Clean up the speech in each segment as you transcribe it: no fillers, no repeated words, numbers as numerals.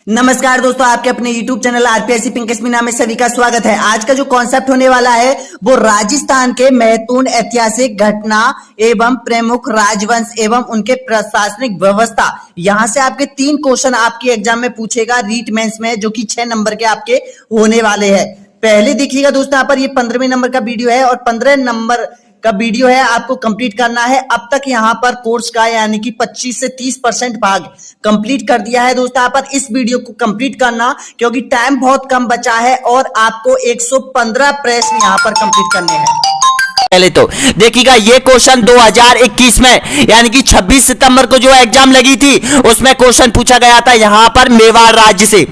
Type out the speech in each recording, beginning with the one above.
नमस्कार दोस्तों, आपके अपने YouTube चैनल आरपीएससी पिंकस्मी नाम में सभी का स्वागत है। आज का जो कॉन्सेप्ट होने वाला है वो राजस्थान के महत्वपूर्ण ऐतिहासिक घटना एवं प्रमुख राजवंश एवं उनके प्रशासनिक व्यवस्था। यहां से आपके 3 क्वेश्चन आपके एग्जाम में पूछेगा रीट मेंस में, जो कि 6 नंबर के आपके होने वाले हैं। पहले देखिएगा दोस्तों, यहाँ पर ये 15वें नंबर का वीडियो है और 15 नंबर का वीडियो है, आपको कंप्लीट करना है। अब तक यहाँ पर कोर्स का यानी कि 25 से 30% भाग कंप्लीट कर दिया है दोस्तों। यहाँ पर इस वीडियो को कंप्लीट करना, क्योंकि टाइम बहुत कम बचा है और आपको 115 प्रश्न यहाँ पर कंप्लीट करने हैं। पहले तो देखिएगा, ये क्वेश्चन 2021 में यानी कि 26 सितंबर को जो एग्जाम लगी थी उसमें क्वेश्चन पूछा गया था यहाँ पर मेवाड़ राज्य से।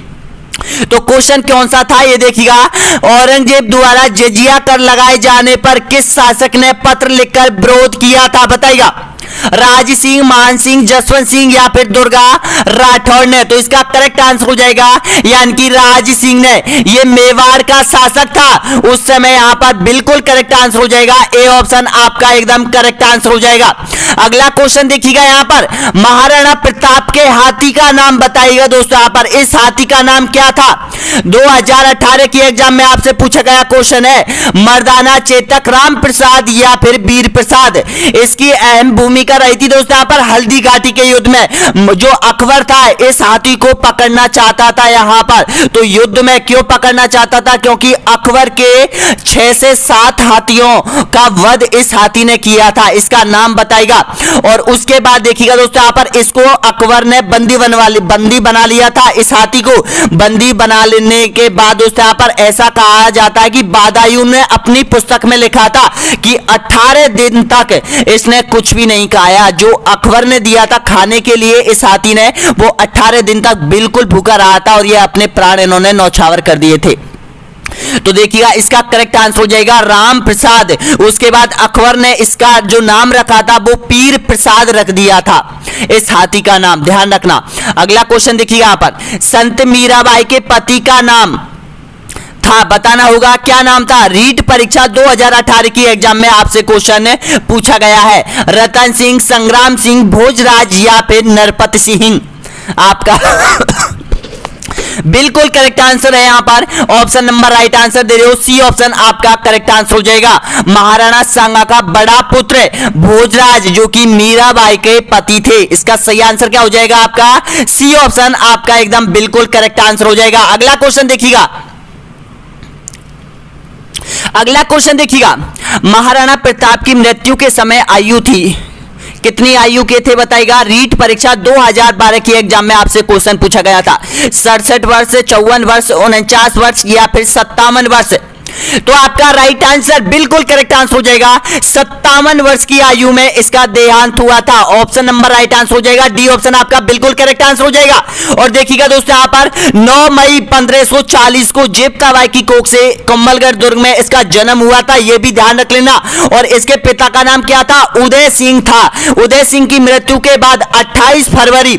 तो क्वेश्चन कौन सा था ये देखिएगा, औरंगजेब द्वारा जजिया कर लगाए जाने पर किस शासक ने पत्र लिखकर विरोध किया था, बताइएगा। राज सिंह, मान सिंह, जसवंत सिंह या फिर दुर्गा राठौड़ ने। तो इसका करेक्ट आंसर हो जाएगा यानी कि राज सिंह ने। ये मेवाड़ का शासक था उस समय, यहां पर बिल्कुल करेक्ट आंसर हो जाएगा। ए ऑप्शन आपका एकदम करेक्ट आंसर हो जाएगा। अगला क्वेश्चन देखिएगा, यहां पर महाराणा प्रताप के हाथी का नाम बताइएगा दोस्तों। यहां पर इस हाथी का नाम क्या था? 2018 की एग्जाम में आपसे पूछा गया क्वेश्चन है, मर्दाना, चेतक, राम प्रसाद या फिर वीर प्रसाद। इसकी अहम भूमिका रही थी दोस्तों यहाँ पर हल्दी घाटी के युद्ध में। जो अकबर था इस हाथी को पकड़ना चाहता था यहाँ पर। तो युद्ध में क्यों पकड़ना चाहता था? क्योंकि अकबर के 6 से 7 हाथियों का वध इस हाथी ने किया था। इसका नाम बताएगा। और उसके बाद देखिएगा दोस्तों, यहाँ पर इसको अकबर ने बंदी बना लिया था। इस हाथी को बंदी बना लेने के बाद दोस्तों यहाँ पर ऐसा कहा जाता है कि बदायूं ने अपनी पुस्तक में लिखा था कि 18 दिन तक इसने कुछ भी नहीं खाया। जो अकबर ने दिया था खाने के लिए इस हाथी ने, वो 18 दिन तक बिल्कुल भूखा रहा था और ये अपने प्राण इन्होंने न्यौछावर कर दिए थे। तो देखिएगा, इसका करेक्ट आंसर हो जाएगा राम प्रसाद। उसके बाद अकबर ने इसका जो नाम रखा था वो पीर प्रसाद रख दिया था, इस हाथी का नाम, ध्यान रखना। अगला क्वेश्चन देखिएगा, यहां पर संत मीराबाई के पति का नाम था, बताना होगा क्या नाम था। रीट परीक्षा 2018 की एग्जाम में आपसे क्वेश्चन पूछा गया है, रतन सिंह, संग्राम सिंह, भोजराज या फिर नरपत सिंह। आपका बिल्कुल करेक्ट आंसर है यहाँ पर ऑप्शन नंबर, राइट आंसर दे रहे हो, सी ऑप्शन आपका करेक्ट आंसर हो जाएगा। महाराणा सांगा का बड़ा पुत्र भोजराज, जो कि मीराबाई के पति थे। इसका सही आंसर क्या हो जाएगा? आपका सी ऑप्शन आपका एकदम बिल्कुल करेक्ट आंसर हो जाएगा। अगला क्वेश्चन देखिएगा, अगला क्वेश्चन देखिएगा, महाराणा प्रताप की मृत्यु के समय आयु थी, कितनी आयु के थे बताएगा। रीट परीक्षा 2012 की एग्जाम में आपसे क्वेश्चन पूछा गया था, 67 वर्ष, 54 वर्ष, 49 वर्ष या फिर 57 वर्ष। तो आपका राइट आंसर बिल्कुल करेक्ट आंसर हो जाएगा, 57 वर्ष की आयु में इसका देहांत हुआ था। ऑप्शन नंबर राइट आंसर हो जाएगा, डी ऑप्शन आपका बिल्कुल करेक्ट आंसर हो जाएगा। और देखिएगा दोस्तों, यहां पर 9 मई 1540 को जेबका बाई की कोख से कम्बलगढ़ दुर्ग में इसका जन्म हुआ था, यह भी ध्यान रख लेना। और इसके पिता का नाम क्या था? उदय सिंह था। उदय सिंह की मृत्यु के बाद 28 फरवरी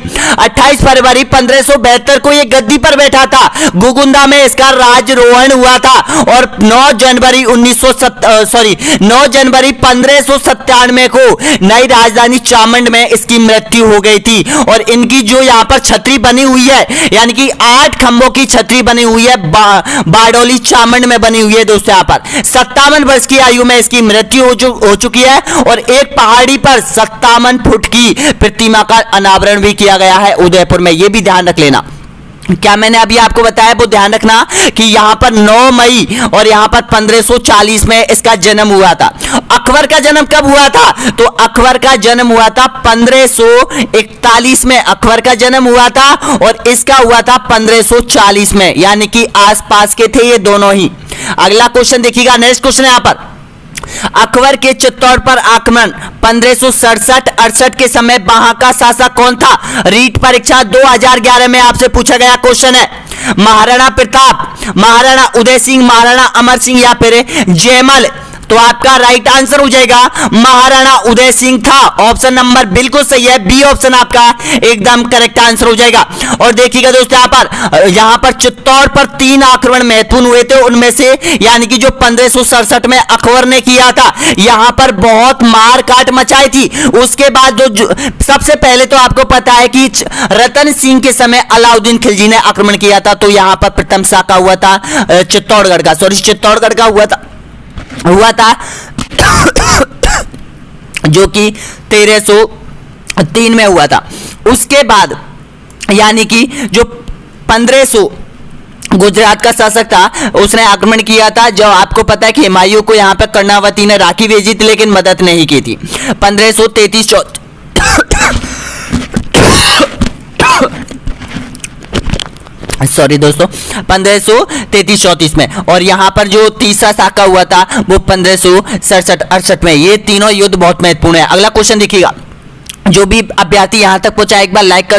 1572 को यह गद्दी पर बैठा था। गुगुंदा में इसका राजरोहण हुआ था और 9 जनवरी 1597 को नई राजधानी चामंड में इसकी मृत्यु हो गई थी। और इनकी जो यहाँ पर छतरी बनी हुई है, यानी कि 8 खंभों की छतरी बनी हुई है, बारडोली चामंड में बनी हुई है दोस्तों। यहाँ पर 57 वर्ष की आयु में इसकी मृत्यु हो चुकी है। और एक पहाड़ी पर 57 फुट की प्रतिमा का अनावरण भी किया गया है उदयपुर में, यह भी ध्यान रख लेना। क्या मैंने अभी आपको बताया वो ध्यान रखना कि यहां पर 9 मई और यहां पर 1540 में इसका जन्म हुआ था। अकबर का जन्म कब हुआ था? तो अकबर का जन्म हुआ था 1541 में अकबर का जन्म हुआ था और इसका हुआ था 1540 में, यानी कि आसपास के थे ये दोनों ही। अगला क्वेश्चन देखिएगा, नेक्स्ट क्वेश्चन यहां पर, अकबर के चित्तौड़ पर आक्रमण 1567-68 के समय वहां का शासक कौन था? रीट परीक्षा 2011 में आपसे पूछा गया क्वेश्चन है, महाराणा प्रताप, महाराणा उदय सिंह, महाराणा अमर सिंह या फिर जयमल। तो तो आपका राइट आंसर हो जाएगा महाराणा उदय सिंह था। ऑप्शन नंबर बिल्कुल सही है, बी ऑप्शन आपका एकदम करेक्ट आंसर हो जाएगा। और देखिएगा दोस्तों यहां पर चित्तौड़ पर 3 आक्रमण महत्वपूर्ण हुए थे, उनमें से यानी कि जो 1567 में अकबर ने किया था, यहां पर बहुत मार काट मचाई थी। उसके बाद जो सबसे पहले तो आपको पता है कि रतन सिंह के समय अलाउद्दीन खिलजी ने आक्रमण किया था, तो यहां पर प्रथम साका हुआ था चित्तौड़गढ़ का, चित्तौड़गढ़ का हुआ था जो कि 1303 में हुआ था। उसके बाद यानी कि जो 1500 गुजरात का शासक था उसने आक्रमण किया था, जो आपको पता है कि हुमायूं को यहां पर कर्णावती ने राखी भेजी थी लेकिन मदद नहीं की थी। 1533 सॉरी दोस्तों 1533-34 में, और यहां पर जो तीसरा साका हुआ था वो 1567-68 में। ये तीनों युद्ध बहुत महत्वपूर्ण है। अगला क्वेश्चन देखिएगा, जो भी अभ्यर्थी यहां तक पहुंचा एक बार लाइक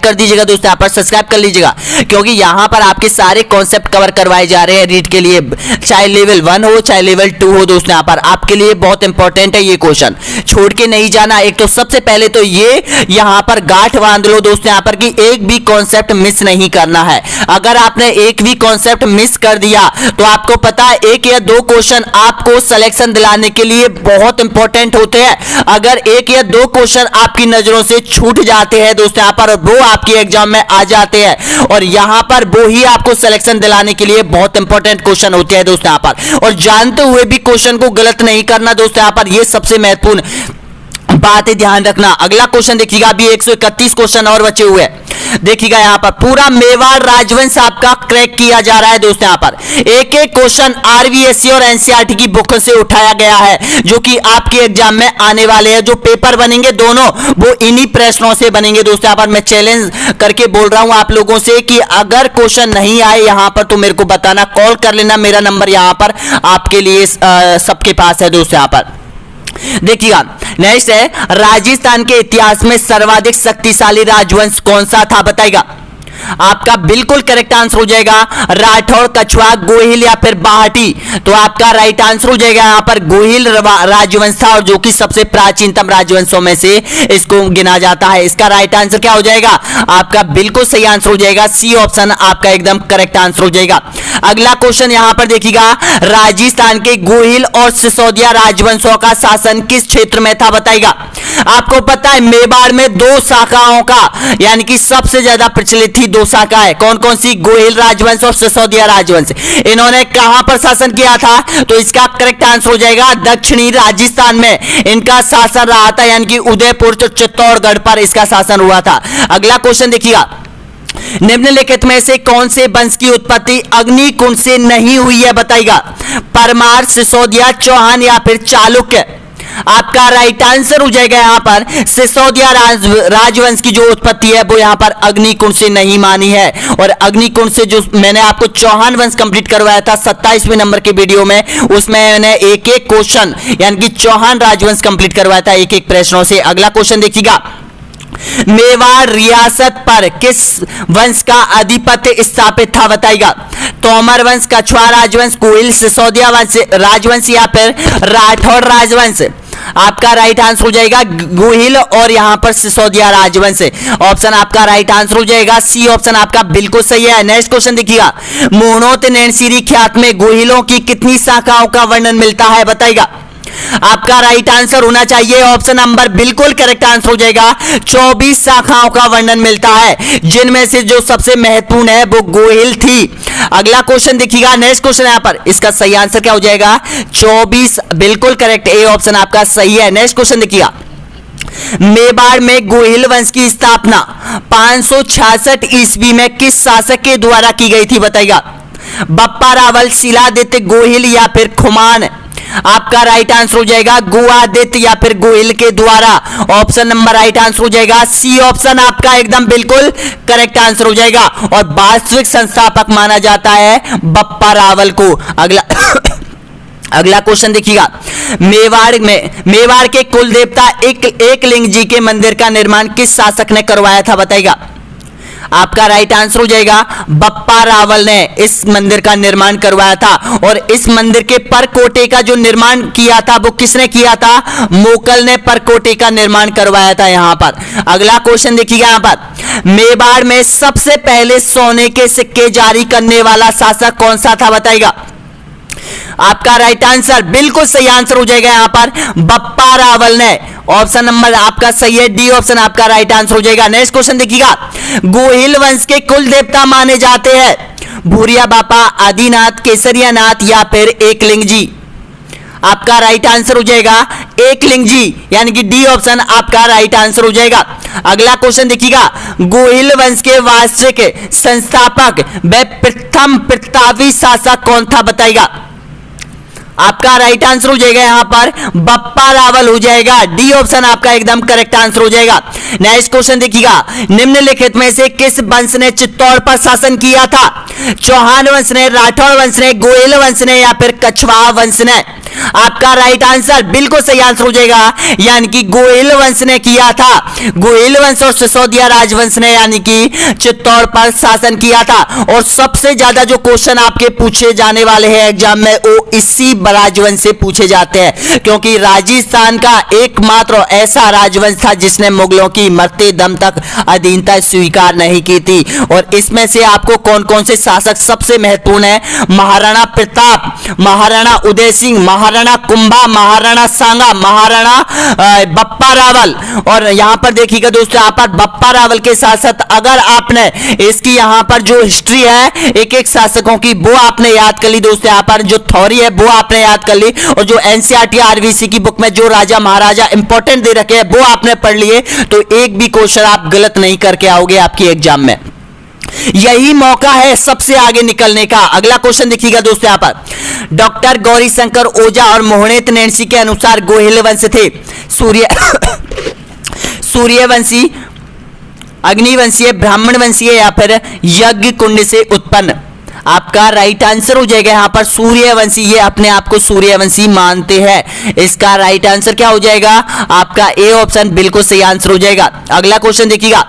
कर दीजिएगा दोस्तों, यहां पर सब्सक्राइब कर लीजिएगा, क्योंकि यहां पर आपके सारे कॉन्सेप्ट कवर करवाए जा रहे हैं रीड के लिए, चाहे लेवल 1 हो चाहे लेवल 2 हो दोस्तों। यहां पर आपके लिए बहुत इंपॉर्टेंट है ये क्वेश्चन, छोड़ के नहीं जाना। एक तो सबसे पहले तो ये यहां पर गांठ बांध लो दोस्तों यहां पर कि एक भी कॉन्सेप्ट मिस नहीं करना है। अगर आपने एक भी कॉन्सेप्ट मिस कर दिया तो आपको पता है 1 या 2 क्वेश्चन आपको सिलेक्शन दिलाने के लिए बहुत इंपॉर्टेंट होते हैं। अगर 1 या 2 क्वेश्चन आपकी नजरों से छूट जाते हैं दोस्तों यहां पर, वो आपके एग्जाम में आ जाते हैं, और यहां पर वो ही आपको सिलेक्शन दिलाने के लिए बहुत इंपॉर्टेंट क्वेश्चन होते हैं दोस्तों यहां पर। और जानते हुए भी क्वेश्चन को गलत नहीं करना दोस्तों यहां पर, यह सबसे महत्वपूर्ण बात है, ध्यान रखना। अगला क्वेश्चन देखिएगा, अभी 131 क्वेश्चन और बचे हुए हैं। देखिएगा यहां पर पूरा मेवाड़ राजवंश आपका क्रैक किया जा रहा है दोस्तों। यहां पर एक एक क्वेश्चन आरवीएससी और एनसीईआरटी की बुक से उठाया गया है, जो कि आपके एग्जाम में आने वाले हैं। जो पेपर बनेंगे दोनों वो इन्हीं प्रश्नों से बनेंगे दोस्तों। यहां पर मैं चैलेंज करके बोल रहा हूं आप लोगों से कि अगर क्वेश्चन नहीं आए यहां पर तो मेरे को बताना, कॉल कर लेना, मेरा नंबर यहां पर आपके लिए सबके पास है दोस्तों। यहां पर देखिएगा नेक्स्ट है, राजस्थान के इतिहास में सर्वाधिक शक्तिशाली राजवंश कौन सा था बताइएगा। आपका बिल्कुल करेक्ट आंसर हो जाएगा राठौड़, कछवाहा, गोहिल या फिर बाहटी। तो आपका राइट आंसर हो जाएगा यहां पर गोहिल राजवंश था, और जो कि सबसे प्राचीनतम राजवंशों में से इसको गिना जाता है। इसका राइट आंसर क्या हो जाएगा, आपका बिल्कुल सही आंसर हो जाएगा सी ऑप्शन आपका एकदम करेक्ट आंसर हो जाएगा। अगला क्वेश्चन यहां पर देखिएगा, राजस्थान के गोहिल और सिसोदिया राजवंशों का शासन किस क्षेत्र में था बताइएगा। आपको पता है मेवाड़ में 2 शाखाओं का यानी कि सबसे ज्यादा प्रचलित थी 2 शाखा है, कौन कौन सी, गोहिल राजवंश और सिसोदिया राजवंश। इन्होंने कहां पर शासन किया था, तो इसका करेक्ट आंसर हो जाएगा दक्षिणी राजस्थान में इनका शासन रहा था, यानी कि उदयपुर चित्तौड़गढ़ पर इसका शासन हुआ था। अगला क्वेश्चन देखिएगा, निम्नलिखित में से कौन से वंश की उत्पत्ति अग्निकुंड से नहीं हुई है बताइएगा। परमार, सिसोदिया, चौहान या फिर चालुक्य। आपका राइट आंसर हो जाएगा यहां पर सिसोदिया राजवंश की जो उत्पत्ति है वो यहां पर अग्निकुंड से नहीं मानी है। और अग्निकुंड से जो मैंने आपको चौहान वंश कंप्लीट करवाया था 27वें नंबर के वीडियो में, उसमें मैंने एक एक क्वेश्चन यानी कि चौहान राजवंश कंप्लीट करवाया था एक एक प्रश्नों से। अगला क्वेश्चन देखिएगा, मेवाड़ रियासत पर किस वंश का आधिपत्य स्थापित था बताइएगा। तोमर वंश, कछवाहा राजवंश, गोहिल सिसोदिया राजवंश या फिर राठौड़ राजवंश। आपका राइट आंसर हो जाएगा गोहिल और यहां पर सिसोदिया राजवंश। ऑप्शन आपका राइट आंसर हो जाएगा सी ऑप्शन आपका बिल्कुल सही है। नेक्स्ट क्वेश्चन देखिएगा, मोहनोत नैनसीरी ख्यात में गोहिलों की कितनी शाखाओं का वर्णन मिलता है बताइएगा। आपका राइट आंसर होना चाहिए ऑप्शन नंबर बिल्कुल करेक्ट आंसर हो जाएगा 24 शाखाओं का वर्णन मिलता है, जिनमें से जो सबसे महत्वपूर्ण है वो गोहिल थी। अगला क्वेश्चन देखिएगा, नेक्स्ट क्वेश्चन यहां पर इसका सही आंसर क्या हो जाएगा 24 बिल्कुल करेक्ट, ए ऑप्शन आपका सही है। नेक्स्ट क्वेश्चन देखिएगा, मेवाड़ में गोहिल वंश की स्थापना 566 ईस्वी में किस शासक के द्वारा की गई थी बताइएगा। बप्पा रावल, शिलादित्य, गोहिल या फिर खुमान। आपका राइट आंसर हो जाएगा गुआदित्य या फिर गोहिल के द्वारा। ऑप्शन नंबर राइट आंसर हो जाएगा सी ऑप्शन आपका एकदम बिल्कुल करेक्ट आंसर हो जाएगा। और वास्तविक संस्थापक माना जाता है बप्पा रावल को। अगला क्वेश्चन देखिएगा, मेवाड़ के कुल देवता एकलिंग जी के मंदिर का निर्माण किस शासक ने करवाया था बताइएगा। आपका राइट आंसर हो जाएगा बप्पा रावल ने इस मंदिर का निर्माण करवाया था। और इस मंदिर के परकोटे का जो निर्माण किया था वो किसने किया था? मोकल ने परकोटे का निर्माण करवाया था। यहां पर अगला क्वेश्चन देखिएगा, यहां पर मेवाड़ में सबसे पहले सोने के सिक्के जारी करने वाला शासक कौन सा था? बताइएगा। आपका राइट आंसर बिल्कुल सही आंसर हो जाएगा यहां पर बप्पा रावल ने। ऑप्शन नंबर आपका सही है, डी ऑप्शन आपका राइट आंसर हो जाएगा। नेक्स्ट क्वेश्चन देखिएगा, गोहिल वंश के कुल देवता माने जाते हैं भूरिया बापा, आदिनाथ, केसरिया नाथ या फिर एकलिंग जी? आपका राइट आंसर हो जाएगा एकलिंग जी, यानी कि डी ऑप्शन आपका राइट आंसर हो जाएगा। अगला क्वेश्चन देखिएगा, गोहिल वंश के वार्षिक संस्थापक व प्रथम प्रतापी शासक कौन था? बताइएगा। आपका राइट आंसर हो जाएगा यहां पर बप्पा रावल हो जाएगा, डी ऑप्शन आपका एकदम करेक्ट आंसर हो जाएगा। नेक्स्ट क्वेश्चन देखिएगा, निम्नलिखित में से किस वंश ने चित्तौड़ पर शासन किया था? चौहान वंश ने, राठौड़ वंश ने, गोयल वंश ने या फिर कछवाहा वंश ने? आपका राइट आंसर बिल्कुल सही आंसर हो जाएगा, यानी कि गोयल वंश ने किया था। गोयल वंश और सिसोदिया राजवंश ने यानी कि चित्तौड़ पर शासन किया था। और सबसे ज्यादा जो क्वेश्चन आपके पूछे जाने वाले हैं एग्जाम में वो इसी राजवंश से पूछे जाते हैं, क्योंकि राजस्थान का एकमात्र ऐसा राजवंश था जिसने मुगलों की मरते दम तक अधीनता स्वीकार नहीं की थी। और इसमें से आपको कौन कौन से शासक सबसे महत्वपूर्ण है? महाराणा प्रताप, महाराणा उदय सिंह, महाराणा कुंभा, महाराणा सांगा, महाराणा बप्पा रावल। और यहां पर देखिएगा दोस्तों, यहां पर बप्पा रावल के साथ साथ अगर आपने इसकी यहां पर जो हिस्ट्री है एक एक शासकों की वो आपने याद कर ली दोस्तों, यहां पर जो थ्योरी है वो आपने याद कर ली, और जो एनसीईआरटी आरबीसी की बुक में जो राजा महाराजा इंपॉर्टेंट दे रखे हैं वो आपने पढ़ लिए, तो एक भी क्वेश्चन आप गलत नहीं करके आओगे आपकी एग्जाम में। यही मौका है सबसे आगे निकलने का। अगला क्वेश्चन देखिएगा दोस्तों, यहां पर डॉक्टर गौरी शंकर ओझा और मोहनेत नैन्सी के अनुसार गोहिल वंश थे सूर्यवंशी, अग्निवंशीय, ब्राह्मण वंशीय या फिर यज्ञ कुंड से उत्पन्न? आपका राइट आंसर हो जाएगा यहां पर सूर्यवंशी, ये अपने आप को सूर्यवंशी मानते हैं। इसका राइट आंसर क्या हो जाएगा? आपका ए ऑप्शन बिल्कुल सही आंसर हो जाएगा। अगला क्वेश्चन देखिएगा,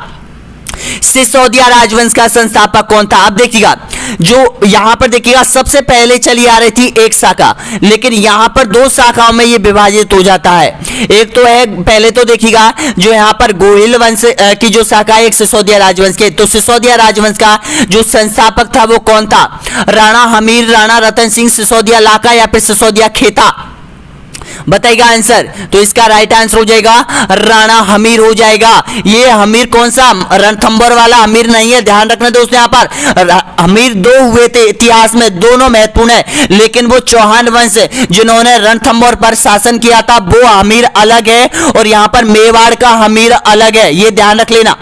सिसोदिया राजवंश का संस्थापक कौन था? अब देखिएगा, जो यहां पर देखिएगा सबसे पहले चली आ रही थी एक शाखा, लेकिन यहां पर दो शाखाओं में ये विभाजित हो जाता है। एक तो है, पहले तो देखिएगा जो यहां पर गोहिल वंश की जो शाखा है एक सिसोदिया राजवंश के, तो सिसोदिया राजवंश का जो संस्थापक था वो कौन था? राणा हमीर, राणा रतन सिंह, सिसोदिया लाका या फिर सिसोदिया खेता? बताइएगा आंसर। तो इसका राइट आंसर हो जाएगा राणा हमीर हो जाएगा। ये हमीर कौन सा? रणथंभौर वाला हमीर नहीं है, ध्यान रखना दोस्तों। यहां पर हमीर दो हुए थे इतिहास में, दोनों महत्वपूर्ण है, लेकिन वो चौहान वंश जिन्होंने रणथंभौर पर शासन किया था वो हमीर अलग है, और यहां पर मेवाड़ का हमीर अलग है, ये ध्यान रख लेना।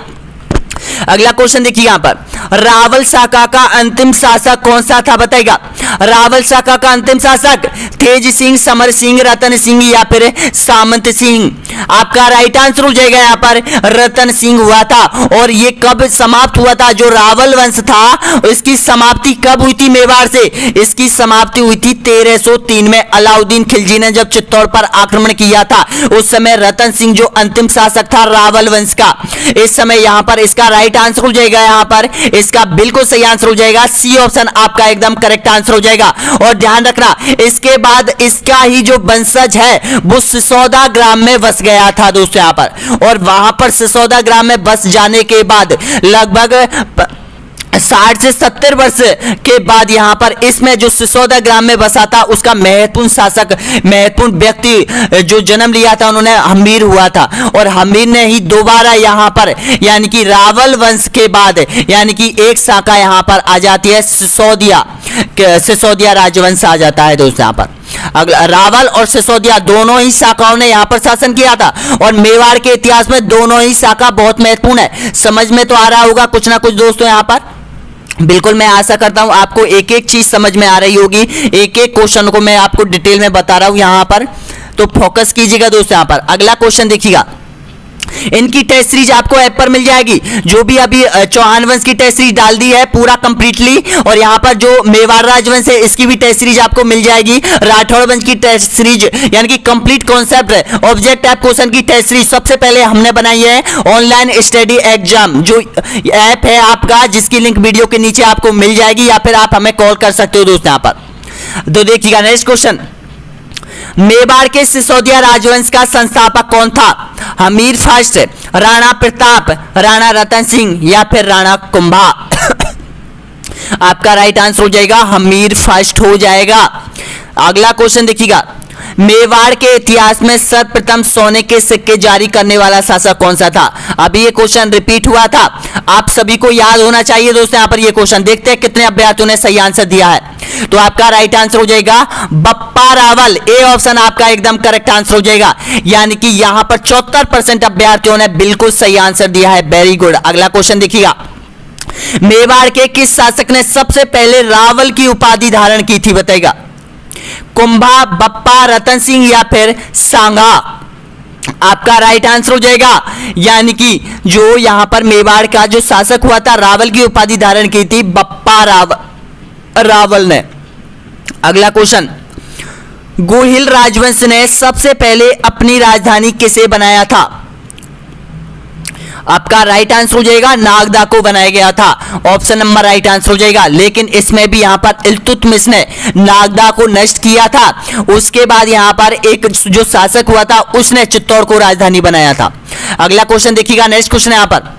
अगला क्वेश्चन देखिए, यहां पर रावल शाखा का अंतिम शासक कौन सा था? बताइएगा। रावल शाखा का अंतिम शासक तेज सिंह, समर सिंह, रतन सिंह या फिर सामंत सिंह? आपका राइट आंसर हो जाएगा यहां पर रतन सिंह हुआ था। और ये कब समाप्त हुआ था? जो रावल वंश था इसकी समाप्ति कब हुई थी मेवाड़ से? इसकी समाप्ति हुई थी 1303 में अलाउद्दीन खिलजी ने जब चित्तौड़ पर आक्रमण किया था। उस समय रतन सिंह जो अंतिम शासक था रावल वंश का, इस समय यहां पर इसका राइट आंसर हो जाएगा, यहां पर इसका बिल्कुल सही आंसर हो जाएगा, सी ऑप्शन आपका एकदम करेक्ट आंसर हो जाएगा। और ध्यान रखना, इसके बाद इसका ही जो वंशज है वो सिसोदा ग्राम में बस गया था दोस्तों यहां पर। और वहां पर सिसोदा ग्राम में बस जाने के बाद लगभग 60 से 70 वर्ष के बाद यहां पर इसमें जो सिसोदा ग्राम में बसा था उसका महत्वपूर्ण शासक, महत्वपूर्ण व्यक्ति जो जन्म लिया था उन्होंने हमीर हुआ था। और हमीर ने ही दोबारा यहां पर यानी कि रावल वंश के बाद यानी कि एक शाखा यहां पर आ जाती है, सिसोदिया राजवंश आ जाता है दोस्तों यहां पर। अगला, रावल और सिसोदिया दोनों ही शाखाओं ने यहां पर शासन किया था, और मेवाड़ के इतिहास में दोनों ही शाखा बहुत महत्वपूर्ण है। समझ में तो आ रहा होगा कुछ ना कुछ दोस्तों यहां पर? बिल्कुल, मैं आशा करता हूं आपको एक एक चीज समझ में आ रही होगी, एक एक क्वेश्चन को मैं आपको डिटेल में बता रहा हूं यहां पर, तो फोकस कीजिएगा दोस्तों यहां पर। अगला क्वेश्चन देखिएगा, इनकी टेस्ट सीरीज आपको ऐप पर मिल जाएगी। जो भी अभी चौहान वंश की टेस्ट सीरीज डाल दी है पूरा कंप्लीटली, और यहाँ पर जो मेवाड़ राजवंश है इसकी भी टेस्ट सीरीज आपको मिल जाएगी। राठौड़ वंश की टेस्ट सीरीज यानी कि complete concept object type question की टेस्ट सीरीज सबसे पहले हमने बनाई है ऑनलाइन स्टडी एग्जाम, जो ऐप है आपका, जिसकी लिंक वीडियो के नीचे आपको मिल जाएगी, या फिर आप हमें कॉल कर सकते हो दोस्तों। यहाँ पर तो देखिएगा नेक्स्ट क्वेश्चन, मेवाड़ के सिसोदिया राजवंश का संस्थापक कौन था? हमीर फर्स्ट, राणा प्रताप, राणा रतन सिंह या फिर राणा कुंभा? आपका राइट आंसर हो जाएगा हमीर फर्स्ट हो जाएगा। अगला क्वेश्चन देखिएगा, मेवाड़ के इतिहास में सर्वप्रथम सोने के सिक्के जारी करने वाला शासक कौन सा था? अभी ये क्वेश्चन रिपीट हुआ था, आप सभी को याद होना चाहिए दोस्तों। यहाँ पर ये क्वेश्चन देखते हैं कितने अभ्यर्थियों ने सही आंसर दिया है। तो आपका राइट आंसर हो जाएगा बप्पा रावल, ए ऑप्शन आपका एकदम करेक्ट आंसर हो जाएगा। यानी कि यहां पर 74% अभ्यर्थियों ने बिल्कुल सही आंसर दिया है, वेरी गुड। अगला क्वेश्चन देखिएगा, मेवाड़ के किस शासक ने सबसे पहले रावल की उपाधि धारण की थी? बताइएगा, कुंभा, बप्पा, रतन सिंह या फिर सांगा? आपका राइट आंसर हो जाएगा, यानी कि जो यहां पर मेवाड़ का जो शासक हुआ था रावल की उपाधि धारण की थी बप्पा रावल ने। अगला क्वेश्चन, गोहिल राजवंश ने सबसे पहले अपनी राजधानी किसे बनाया था? आपका राइट आंसर हो जाएगा नागदा को बनाया गया था, ऑप्शन नंबर राइट आंसर हो जाएगा। लेकिन इसमें भी यहां पर इल्तुतमिश ने नागदा को नष्ट किया था, उसके बाद यहां पर एक जो शासक हुआ था उसने चित्तौड़ को राजधानी बनाया था। अगला क्वेश्चन देखिएगा, नेक्स्ट क्वेश्चन यहां पर,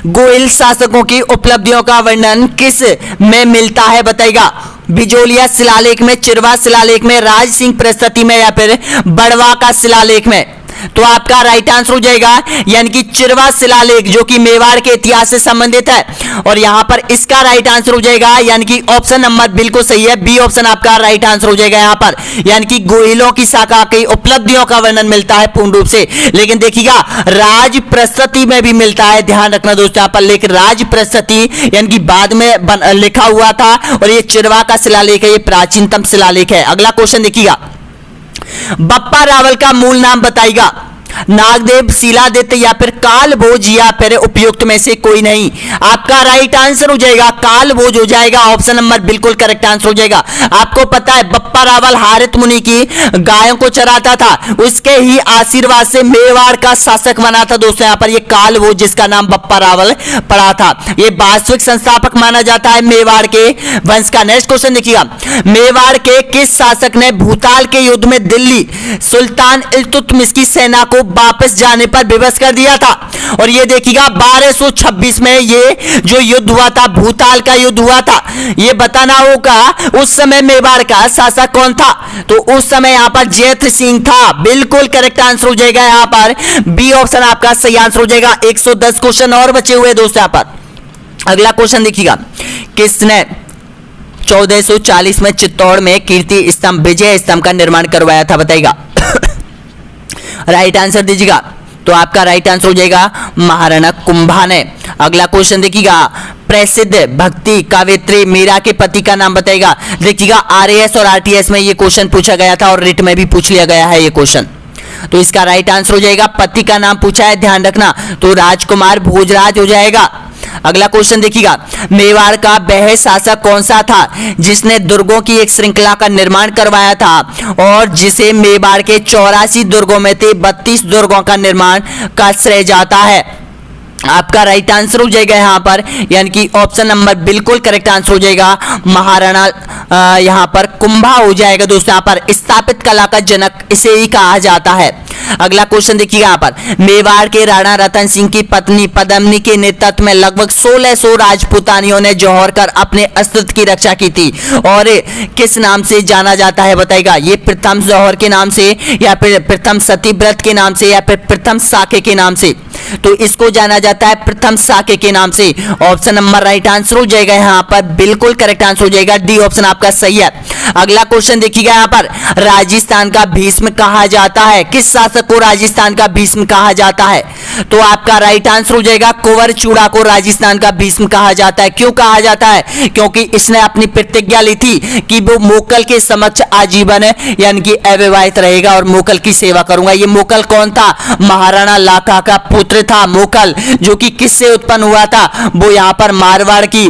गोहिल शासकों की उपलब्धियों का वर्णन किस में मिलता है? बताइएगा, बिजोलिया शिलालेख में, चिरवा शिलालेख में, राज सिंह प्रस्तुति में या फिर बड़वा का शिलालेख में? तो आपका राइट आंसर हो जाएगा यानी कि चिरवा शिलालेख, जो कि मेवाड़ के इतिहास से संबंधित है, और यहां पर इसका राइट आंसर हो जाएगा यानी कि ऑप्शन नंबर बिल्कुल सही है, बी ऑप्शन आपका राइट आंसर हो जाएगा यहां पर। यानी कि गोहिलों की शाखा की उपलब्धियों का वर्णन मिलता है पूर्ण रूप से, लेकिन देखिएगा राज प्रस्तुति में भी मिलता है, ध्यान रखना दोस्तों यहां पर। लेकिन राज प्रस्तुति यानी कि बाद में लिखा हुआ था, और ये चिरवा का शिलालेख है, ये प्राचीनतम शिलालेख है। अगला क्वेश्चन देखिएगा, बप्पा रावल का मूल नाम बताइएगा, नागदेव, शिलादित्य या फिर कालभोज या फिर उपयुक्त में से कोई नहीं? आपका राइट आंसर हो जाएगा कालभोज हो जाएगा, ऑप्शन नंबर बिल्कुल करेक्ट आंसर हो जाएगा। आपको पता है बप्पा रावल हारित मुनि की गायों को चराता था, उसके ही आशीर्वाद से मेवाड़ का शासक बना था दोस्तों यहाँ पर ये कालभोज, जिसका नाम बप्पा रावल पड़ा था। ये वास्तविक संस्थापक माना जाता है मेवाड़ के वंश का। नेक्स्ट क्वेश्चन देखिएगा, मेवाड़ के किस शासक ने भूताल के युद्ध में दिल्ली सुल्तान इल्तुतमिश की सेना को वापस जाने पर विवश कर दिया था? और ये देखिएगा 1226 में ये जो युद्ध हुआ था, भूताल का युद्ध हुआ था, ये बताना होगा उस समय मेवाड़ का शासक कौन था? तो उस समय यहां पर जयद्रथ सिंह था, बिल्कुल करेक्ट आंसर हो जाएगा यहां पर, बी ऑप्शन आपका सही आंसर हो जाएगा। 110 क्वेश्चन और बचे हुए दोस्तों यहां पर। अगला क्वेश्चन देखिएगा, किसने 1440 में चित्तौड़ में कीर्ति स्तंभ, विजय स्तंभ का निर्माण करवाया था? बताइएगा, राइट आंसर दीजिएगा। तो आपका राइट आंसर हो जाएगा महाराणा कुंभा ने। अगला क्वेश्चन देखिएगा, प्रसिद्ध भक्ति काव्यत्री मीरा के पति का नाम बताइएगा। देखिएगा आरएएस और आरटीएस में ये क्वेश्चन पूछा गया था, और रिट में भी पूछ लिया गया है ये क्वेश्चन। तो इसका राइट आंसर हो जाएगा, पति का नाम पूछा है, ध्यान रखना, तो राजकुमार भोजराज हो जाएगा। अगला क्वेश्चन देखिएगा, मेवाड़ का वह शासक कौन सा था जिसने दुर्गों की एक श्रृंखला का निर्माण करवाया था, और जिसे मेवाड़ के 84 दुर्गों में से 32 दुर्गों का निर्माण का श्रेय जाता है? आपका राइट आंसर हो जाएगा यहाँ पर, यानी कि ऑप्शन नंबर बिल्कुल करेक्ट आंसर हो जाएगा महाराणा यहाँ पर कुंभा हो जाएगा दोस्तों। यहाँ पर स्थापित कला का जनक इसे ही कहा जाता है। अगला क्वेश्चन देखिए यहाँ पर, मेवाड़ के राणा रतन सिंह की पत्नी पद्मिनी के नेतृत्व में लगभग 1600 राजपूतानियों ने जौहर कर अपने अस्तित्व की रक्षा की थी, और किस नाम से जाना जाता है? बताएगा, ये प्रथम जौहर के नाम से, या फिर प्रथम सतीव्रत के नाम से, या फिर प्रथम साके के नाम से? तो इसको जाना जाता है प्रथम साके के नाम से। ऑप्शन नंबर राइट आंसर हो जाएगा यहाँ पर, बिल्कुल करेक्ट आंसर हो जाएगा, डी ऑप्शन आपका सही है। अगला क्वेश्चन देखिएगा यहाँ पर, राजस्थान का भीष्म कहा जाता है, किस शासक शासक को राजस्थान का भीष्म कहा जाता है? तो आपका राइट आंसर हो जाएगा कुंवर चूड़ा को राजस्थान का भीष्म कहा जाता है। क्यों कहा जाता है? क्योंकि इसने अपनी प्रतिज्ञा ली थी कि वो मोकल के समक्ष आजीवन यानी कि अविवाहित रहेगा और मोकल की सेवा करूंगा। ये मोकल कौन था? महाराणा लाखा का पुत्र था मोकल, जो कि किससे उत्पन्न हुआ था? वो यहाँ पर मारवाड़ की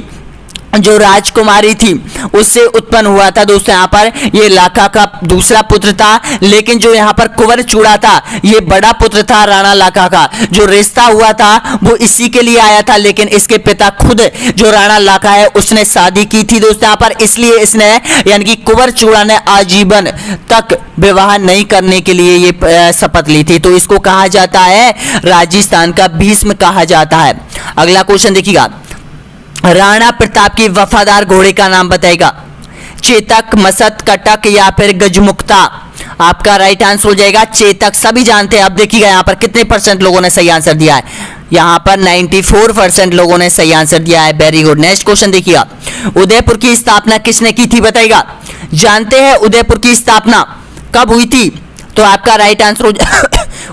जो राजकुमारी थी उससे उत्पन्न हुआ था दोस्तों। यहाँ पर ये लाखा का दूसरा पुत्र था, लेकिन जो यहाँ पर कुंवर चूड़ा था ये बड़ा पुत्र था राणा लाखा का। जो रिश्ता हुआ था वो इसी के लिए आया था, लेकिन इसके पिता खुद जो राणा लाखा है उसने शादी की थी दोस्तों यहाँ पर, इसलिए इसने यानी कि कुंवर चूड़ा ने आजीवन तक विवाह नहीं करने के लिए ये शपथ ली थी। तो इसको कहा जाता है राजस्थान का भीष्म कहा जाता है। अगला क्वेश्चन देखिएगा, राणा प्रताप की वफादार घोड़े का नाम बताएगा? चेतक, मसत, कटक या फिर गजमुक्ता? आपका राइट आंसर हो जाएगा चेतक। सभी जानते हैं। अब देखिएगा यहाँ पर कितने परसेंट लोगों ने सही आंसर दिया है। यहाँ पर 94% लोगों ने सही आंसर दिया है। Very good. नेक्स्ट क्वेश्चन देखिएगा, उदयपुर की स्थापना किसने की थी बताएगा? जानते हैं उदयपुर की स्थापना कब हुई थी? तो आपका राइट आंसर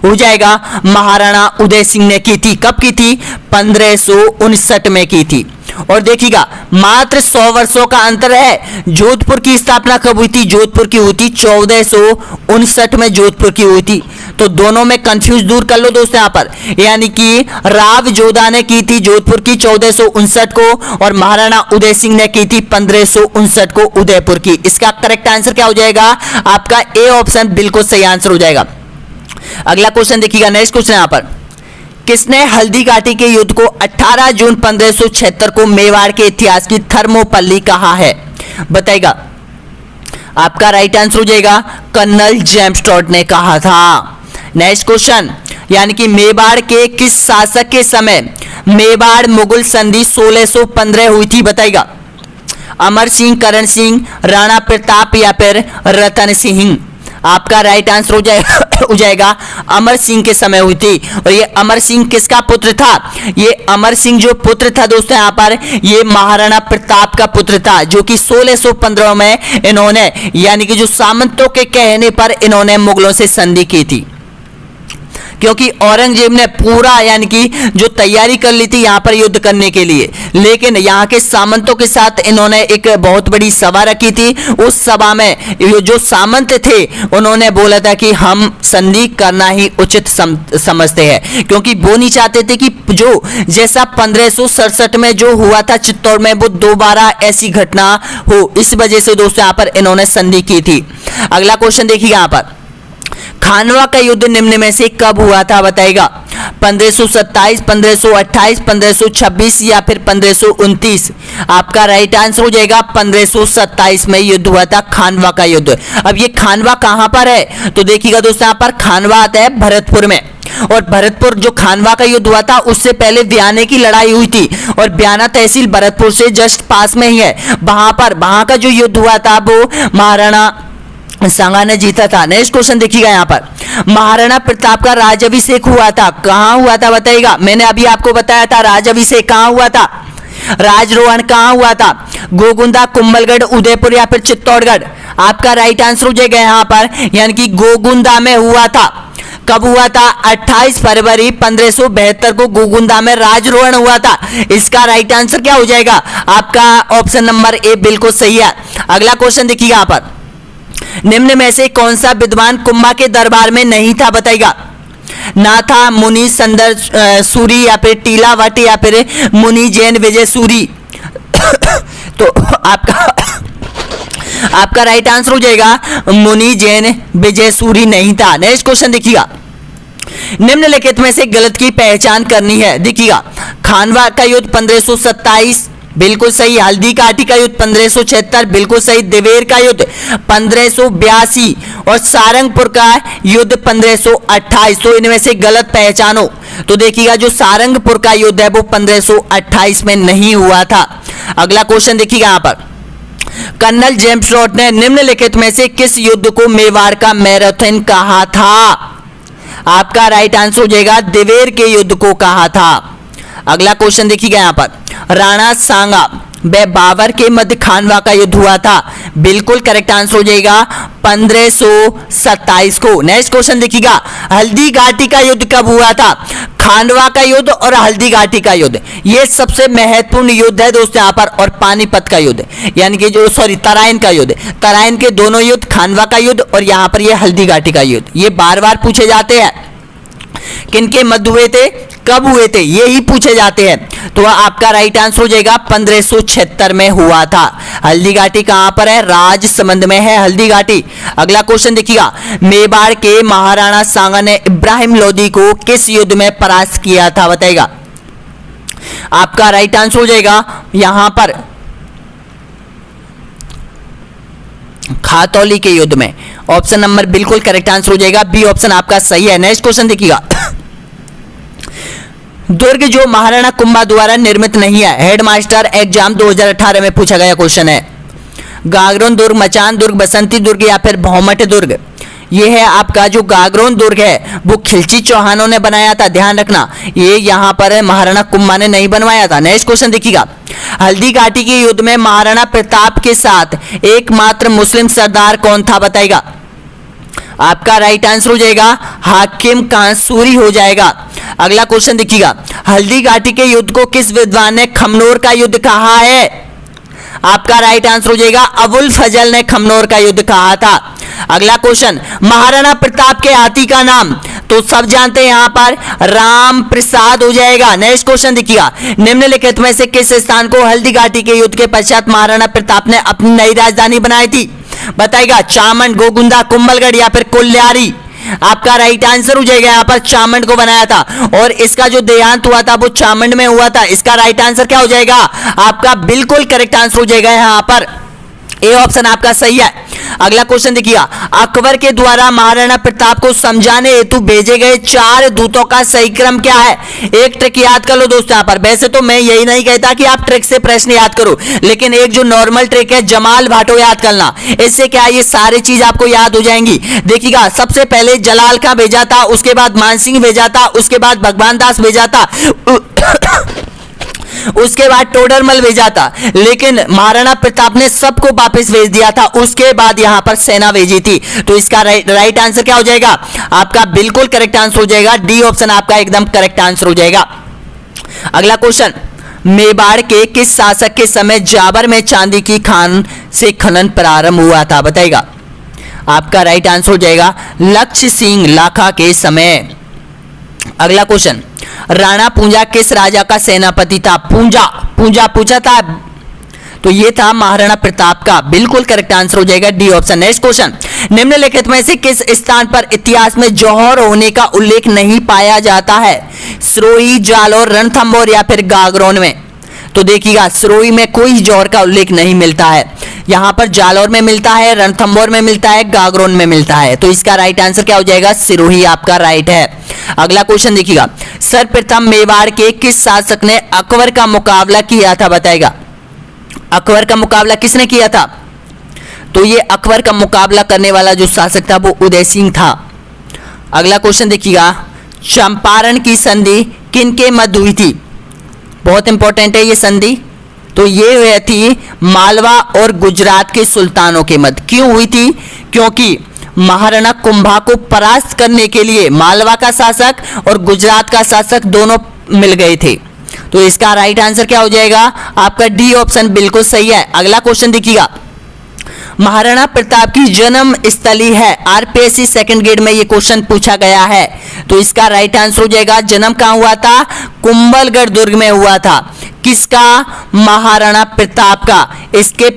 हो जाएगा महाराणा उदय सिंह ने की थी। कब की थी? 1559 में की थी। और देखिएगा मात्र 100 वर्षों का अंतर है। जोधपुर की स्थापना कब हुई थी? जोधपुर की हुई थी 1459 में जोधपुर की हुई थी। तो दोनों में कंफ्यूज दूर कर लो दोस्तों यहाँ पर, यानी कि राव जोधा ने की थी जोधपुर की 1459 को और महाराणा उदय सिंह ने की थी 1559 को उदयपुर की। इसका करेक्ट आंसर क्या हो जाएगा? आपका ए ऑप्शन बिल्कुल सही आंसर हो जाएगा। अगला क्वेश्चन देखिएगा, नेक्स्ट क्वेश्चन यहाँ पर, किसने हल्दी घाटी के युद्ध को 18 जून 1576 को मेवाड़ के इतिहास की थर्मोपल्ली कहा है बताएगा? आपका राइट आंसर हो जाएगा कर्नल जेम्स टॉड ने कहा था। नेक्स्ट क्वेश्चन, यानी कि मेवाड़ के किस शासक के समय मेवाड़ मुगल संधि 1615 हुई थी बताएगा? अमर सिंह, करण सिंह, राणा प्रताप या फिर रतन सिंह? आपका राइट आंसर हो जाएगा अमर सिंह के समय हुई थी। और ये अमर सिंह किसका पुत्र था? ये अमर सिंह जो पुत्र था दोस्तों यहाँ पर ये महाराणा प्रताप का पुत्र था, जो कि 1615 में इन्होंने यानी कि जो सामंतों के कहने पर इन्होंने मुगलों से संधि की थी। क्योंकि औरंगजेब ने पूरा यानी कि जो तैयारी कर ली थी यहाँ पर युद्ध करने के लिए, लेकिन यहाँ के सामंतों के साथ इन्होंने एक बहुत बड़ी सभा रखी थी। उस सभा में जो सामंत थे उन्होंने बोला था कि हम संधि करना ही उचित समझते हैं, क्योंकि वो नहीं चाहते थे कि जो जैसा 1567 में जो हुआ था चित्तौड़ में वो दोबारा ऐसी घटना हो। इस वजह से दोस्तों यहाँ पर इन्होंने संधि की थी। अगला क्वेश्चन देखिए यहाँ पर, खानवा का युद्ध निम्न में से कब हुआ था बताएगा? 1527, 1528, 1526 या फिर 1529? आपका राइट आंसर हो जाएगा 1527 में युद्ध हुआ था खानवा का युद्ध। अब ये खानवा कहां पर है? तो देखिएगा दोस्तों यहाँ पर खानवा आता है भरतपुर में, और भरतपुर जो खानवा का युद्ध हुआ था उससे पहले ब्याने की लड़ाई हुई थी, और ब्याना तहसील भरतपुर से जस्ट पास में ही है। वहां का जो युद्ध हुआ था वो महाराणा सांगा ने जीता था। नेक्स्ट क्वेश्चन देखिएगा यहाँ पर, महाराणा प्रताप का राजाभिषेक हुआ था कहाँ हुआ था बताइएगा? मैंने अभी आपको बताया था राजाभिषेक कहाँ हुआ था, राजरोहण कहाँ हुआ था? गोगुंदा, कुंभलगढ़, उदयपुर या फिर चित्तौड़गढ़? आपका राइट आंसर हो जाएगा यहाँ पर यानी कि गोगुंदा में हुआ था। कब हुआ था? 28 फरवरी 1572 को गोगुंदा में राजरोहण हुआ था। इसका राइट आंसर क्या हो जाएगा? आपका ऑप्शन नंबर ए बिल्कुल सही है। अगला क्वेश्चन देखिएगा यहाँ पर, निम्न में से कौन सा विद्वान कुंभा के दरबार में नहीं था बताइएगा? नाथा, मुनि संदर सूरी या फिर टीलावट या फिर मुनि जैन विजय सूरी? तो आपका राइट आंसर हो जाएगा मुनि जैन विजय सूरी नहीं था। नेक्स्ट क्वेश्चन देखिएगा, निम्नलिखित में से गलत की पहचान करनी है। देखिएगा, खानवा का युद्ध 1527 बिल्कुल सही, हल्दी घाटी का युद्ध 1576 बिल्कुल सही, दिवेर का युद्ध 1582 और सारंगपुर का युद्ध 1528। तो इनमें से गलत पहचानो। तो देखिएगा जो सारंगपुर का युद्ध है वो 1528 में नहीं हुआ था। अगला क्वेश्चन देखिएगा यहाँ पर, कर्नल जेम्स टॉड ने निम्नलिखित में से किस युद्ध को मेवाड़ का मैराथन कहा था? आपका राइट आंसर हो जाएगा दिवेर के युद्ध को कहा था। अगला क्वेश्चन देखिएगा यहाँ पर, राणा सांगा व बाबर के मध्य खानवा का युद्ध हुआ था। बिल्कुल करेक्ट आंसर हो जाएगा 1527 को। नेक्स्ट क्वेश्चन देखिएगा, हल्दी घाटी का युद्ध कब हुआ था? खांडवा का युद्ध और हल्दी घाटी का युद्ध, ये सबसे महत्वपूर्ण युद्ध है दोस्तों यहाँ पर। और पानीपत का युद्ध, यानी कि जो तराइन का युद्ध, तराइन के दोनों युद्ध, खांडवा का युद्ध और यहाँ पर ये हल्दी घाटी का युद्ध, ये बार बार पूछे जाते हैं। किनके मध्य हुए थे, कब हुए थे, ये ही पूछे जाते हैं। तो आपका राइट आंसर हो जाएगा 1576 में हुआ था। हल्दी घाटी कहां पर है? राजसमंद में है हल्दी घाटी। अगला क्वेश्चन देखिएगा, मेवाड़ के महाराणा सांगा ने इब्राहिम लोदी को किस युद्ध में परास्त किया था? बताएगा। आपका राइट आंसर हो जाएगा यहां पर खातौली के युद्ध में। ऑप्शन नंबर बिल्कुल करेक्ट आंसर हो जाएगा, बी ऑप्शन आपका सही है। नेक्स्ट क्वेश्चन देखिएगा, दुर्ग जो महाराणा कुंभा द्वारा निर्मित नहीं है, हेडमास्टर एग्जाम 2018 में पूछा गया क्वेश्चन है। गागरोन दुर्ग, मचान दुर्ग, बसंती दुर्ग या फिर भौमट दुर्ग? ये है आपका जो गागरोन दुर्ग है वो खिलची चौहानों ने बनाया था, ध्यान रखना, ये यहां पर महाराणा कुंभा ने नहीं बनवाया था। नेक्स्ट क्वेश्चन देखिएगा, हल्दी घाटी के युद्ध में महाराणा प्रताप के साथ एकमात्र मुस्लिम सरदार कौन था? बताएगा। आपका राइट आंसर हो जाएगा हाकिम कांसूरी हो जाएगा। अगला क्वेश्चन देखिएगा, हल्दी घाटी के युद्ध को किस विद्वान ने खमनोर का युद्ध कहा है? आपका राइट आंसर हो जाएगा अबुल फजल ने खमनोर का युद्ध कहा था। अगला क्वेश्चन, महाराणा प्रताप के हाथी का नाम? तो सब जानते हैं यहां पर राम प्रसाद हो जाएगा। नेक्स्ट क्वेश्चन देखिएगा, निम्नलिखित में से किस स्थान को हल्दी घाटी के युद्ध के पश्चात महाराणा प्रताप ने अपनी नई राजधानी बनाई थी? बताएगा। चामंड, गोगुंदा, कुंभलगढ़ या फिर कोल्यारी? आपका राइट आंसर हो जाएगा यहाँ पर चामंड को बनाया था, और इसका जो देहांत हुआ था वो चामंड में हुआ था। इसका राइट आंसर क्या हो जाएगा? आपका बिल्कुल करेक्ट आंसर हो जाएगा यहाँ पर ए ऑप्शन आपका सही है। अगला क्वेश्चन देखिएगा, अकबर के द्वारा महाराणा प्रताप को समझाने हेतु भेजे गए 4 दूतों का सही क्रम क्या है? एक ट्रिक याद कर लो दोस्तों यहाँ पर। वैसे तो मैं यही नहीं कहता कि आप ट्रिक से प्रश्न याद करो, लेकिन एक जो नॉर्मल ट्रिक है जमाल भाटो याद करना, इससे क्या ये सारी चीज आपको याद हो जाएंगी। देखिएगा, सबसे पहले जलाल का भेजा था, उसके बाद मानसिंह भेजा था, उसके बाद भगवान दास भेजा था, उसके बाद टोडरमल भेजा था, लेकिन महाराणा प्रताप ने सबको वापस भेज दिया था। उसके बाद यहां पर सेना भेजी थी। तो इसका राइट आंसर क्या हो जाएगा? आपका बिल्कुल करेक्ट आंसर हो जाएगा, डी ऑप्शन आपका एकदम करेक्ट आंसर हो जाएगा। अगला क्वेश्चन, मेवाड़ के किस शासक के समय जाबर में चांदी की खान से खनन प्रारंभ हुआ था? बताएगा। आपका राइट आंसर हो जाएगा लक्ष्य सिंह लाखा के समय। अगला क्वेश्चन, राणा पूंजा किस राजा का सेनापति था? पूंजा पूछा था, तो ये था महाराणा प्रताप का। बिल्कुल करेक्ट आंसर हो जाएगा, डी ऑप्शन। नेक्स्ट क्वेश्चन, निम्नलिखित में से किस स्थान पर इतिहास में जौहर होने का उल्लेख नहीं पाया जाता है? सिरोही, जालौर, रणथंभौर या फिर गागरोन में? तो देखिएगा, सिरोही में कोई जौहर का उल्लेख नहीं मिलता है, यहां पर जालौर में मिलता है, रणथंभौर में मिलता है, गागरोन में मिलता है। तो इसका राइट आंसर क्या हो जाएगा? सिरोही आपका राइट है। अगला क्वेश्चन देखिएगा, सर्वप्रथम मेवाड़ के किस शासक ने अकबर का मुकाबला किया था? बताएगा। अकबर का मुकाबला किसने किया था? तो ये अकबर का मुकाबला करने वाला जो शासक था वो उदय सिंह था। अगला क्वेश्चन देखिएगा, चंपारण की संधि किनके मध्य हुई थी? बहुत इंपॉर्टेंट है ये संधि। तो ये हुई थी मालवा और गुजरात के सुल्तानों के मध्य। क्यों हुई थी? क्योंकि महाराणा कुंभा को परास्त करने के लिए मालवा का शासक और गुजरात का शासक दोनों मिल गए थे। तो इसका राइट आंसर क्या हो जाएगा? आपका डी ऑप्शन बिल्कुल सही है। अगला क्वेश्चन देखिएगा, महाराणा प्रताप की जन्म स्थली है, आरपीएससी सेकंड ग्रेड में ये क्वेश्चन पूछा गया है। तो इसका राइट आंसर हो जाएगा, जन्म कहां हुआ था? कुंभलगढ़ दुर्ग में हुआ था। किसका? महाराणा प्रताप का। इसके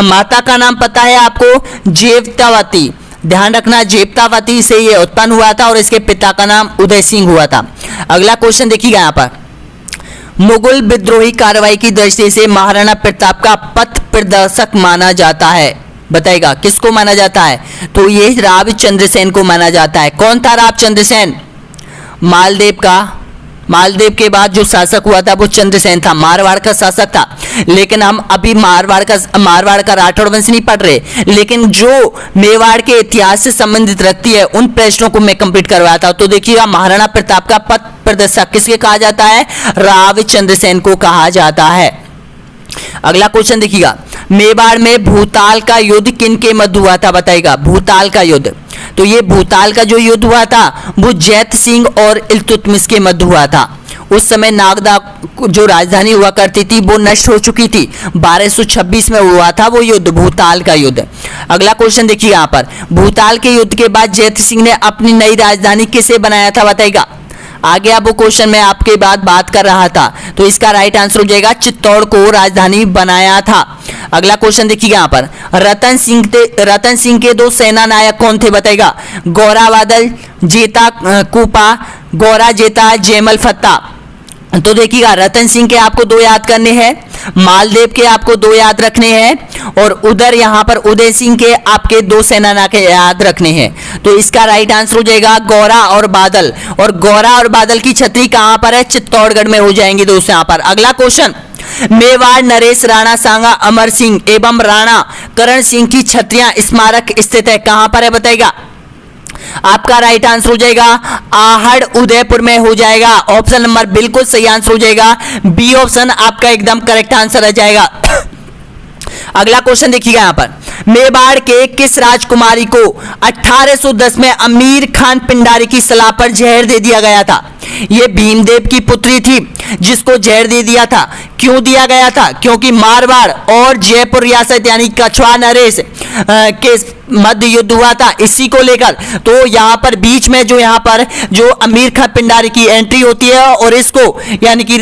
माता का नाम पता है आपको? जेवतावती। ध्यान रखना, जेवतावती से ये उत्पन्न हुआ था और इसके पिता का नाम उदय सिंह हुआ था। अगला क्वेश्चन देखिएगा यहां पर, मुगल विद्रोही कार्रवाई की दृष्टि से महाराणा प्रताप का पथ प्रदर्शक माना जाता है। बताएगा किसको माना जाता है? तो ये रावचंद्र सेन को माना जाता है। कौन था रावचंद्र सेन? मालदेव का। मालदेव के बाद जो शासक हुआ था वो चंद्रसेन था, मारवाड़ का शासक था। लेकिन हम अभी मारवाड़ का राठौड़ वंश नहीं पढ़ रहे, लेकिन जो मेवाड़ के इतिहास से संबंधित रखती है उन प्रश्नों को मैं कंप्लीट करवाया था। तो देखिएगा, महाराणा प्रताप का पथ प्रदर्शक किसके कहा जाता है? रावचंद्र सेन को कहा जाता है। अगला क्वेश्चन देखिएगा, मेवाड़ में भूताल का युद्ध किन के मध्य हुआ था बताइएगा। भूताल का युद्ध, तो ये भूताल का जो युद्ध हुआ था वो जैत सिंह और इल्तुतमिश के मध्य हुआ था। उस समय नागदा जो राजधानी हुआ करती थी वो नष्ट हो चुकी थी। 1226 में हुआ था वो युद्ध, भूताल का युद्ध। अगला क्वेश्चन देखिए यहाँ पर, भूताल के युद्ध के बाद जैत सिंह ने अपनी नई राजधानी किसे बनाया था बताइएगा। आगे अब वो क्वेश्चन में आपके बाद बात कर रहा था, तो इसका राइट आंसर हो जाएगा चित्तौड़ को राजधानी बनाया था। अगला क्वेश्चन देखिए यहाँ पर, रतन सिंह के दो सेना नायक कौन थे बताइएगा। गौरा बादल जेता कूपा, गौरा जेता जयमल फत्ता। तो देखिएगा, रतन सिंह के आपको दो याद करने हैं, मालदेव के आपको दो याद रखने हैं, और उधर यहाँ पर उदय सिंह के आपके दो सेना नायक याद रखने हैं। तो इसका राइट आंसर हो जाएगा गौरा और बादल। और गौरा और बादल की छतरी कहाँ पर है, चित्तौड़गढ़ में हो जाएंगी दोस्तों यहाँ पर। अगला क्वेश्चन, मेवाड़ नरेश राणा सांगा अमर सिंह एवं राणा करण सिंह की छतरियां स्मारक स्थित है, कहां पर है बताइएगा। आपका राइट आंसर हो जाएगा आहड़ उदयपुर में हो जाएगा। ऑप्शन नंबर बिल्कुल सही आंसर हो जाएगा, बी ऑप्शन आपका एकदम करेक्ट आंसर आ जाएगा। अगला क्वेश्चन देखिएगा यहाँ पर, मेवाड़ के किस राजकुमारी को 1810 में अमीर खान पिंडारी की सलाह पर जहर दे दिया गया था। यह भीमदेव की पुत्री थी जिसको जहर दे दिया था। क्यों दिया गया था, क्योंकि मारवाड़ और जयपुर रियासत यानी कछवा नरेश के मध्य युद्ध हुआ था, इसी को लेकर। तो यहाँ पर बीच में जो यहाँ पर जो अमीर खान पिंडारी की एंट्री होती है और इसको यानी कि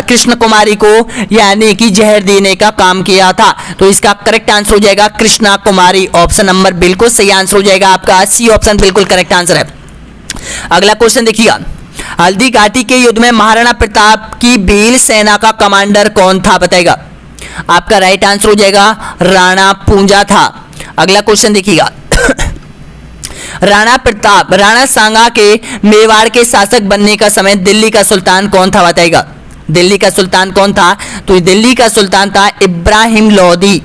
कृष्ण कुमारी को यानी कि जहर देने का काम किया था। तो इसका करेक्ट आंसर हो जाएगा कृष्णा कुमारी। ऑप्शन नंबर बिल्कुल सही आंसर हो जाएगा आपका, सी ऑप्शन बिल्कुल करेक्ट आंसर है। अगला क्वेश्चन देखिएगा, हल्दी घाटी के युद्ध में महाराणा प्रताप की भील सेना का कमांडर कौन था बताएगा। आपका राइट आंसर हो जाएगा राणा पूंजा था। अगला क्वेश्चन देखिएगा, राणा प्रताप राणा सांगा के मेवाड़ के शासक बनने का समय दिल्ली का सुल्तान कौन था बताएगा। दिल्ली का सुल्तान कौन था, तो दिल्ली का सुल्तान था इब्राहिम लोदी।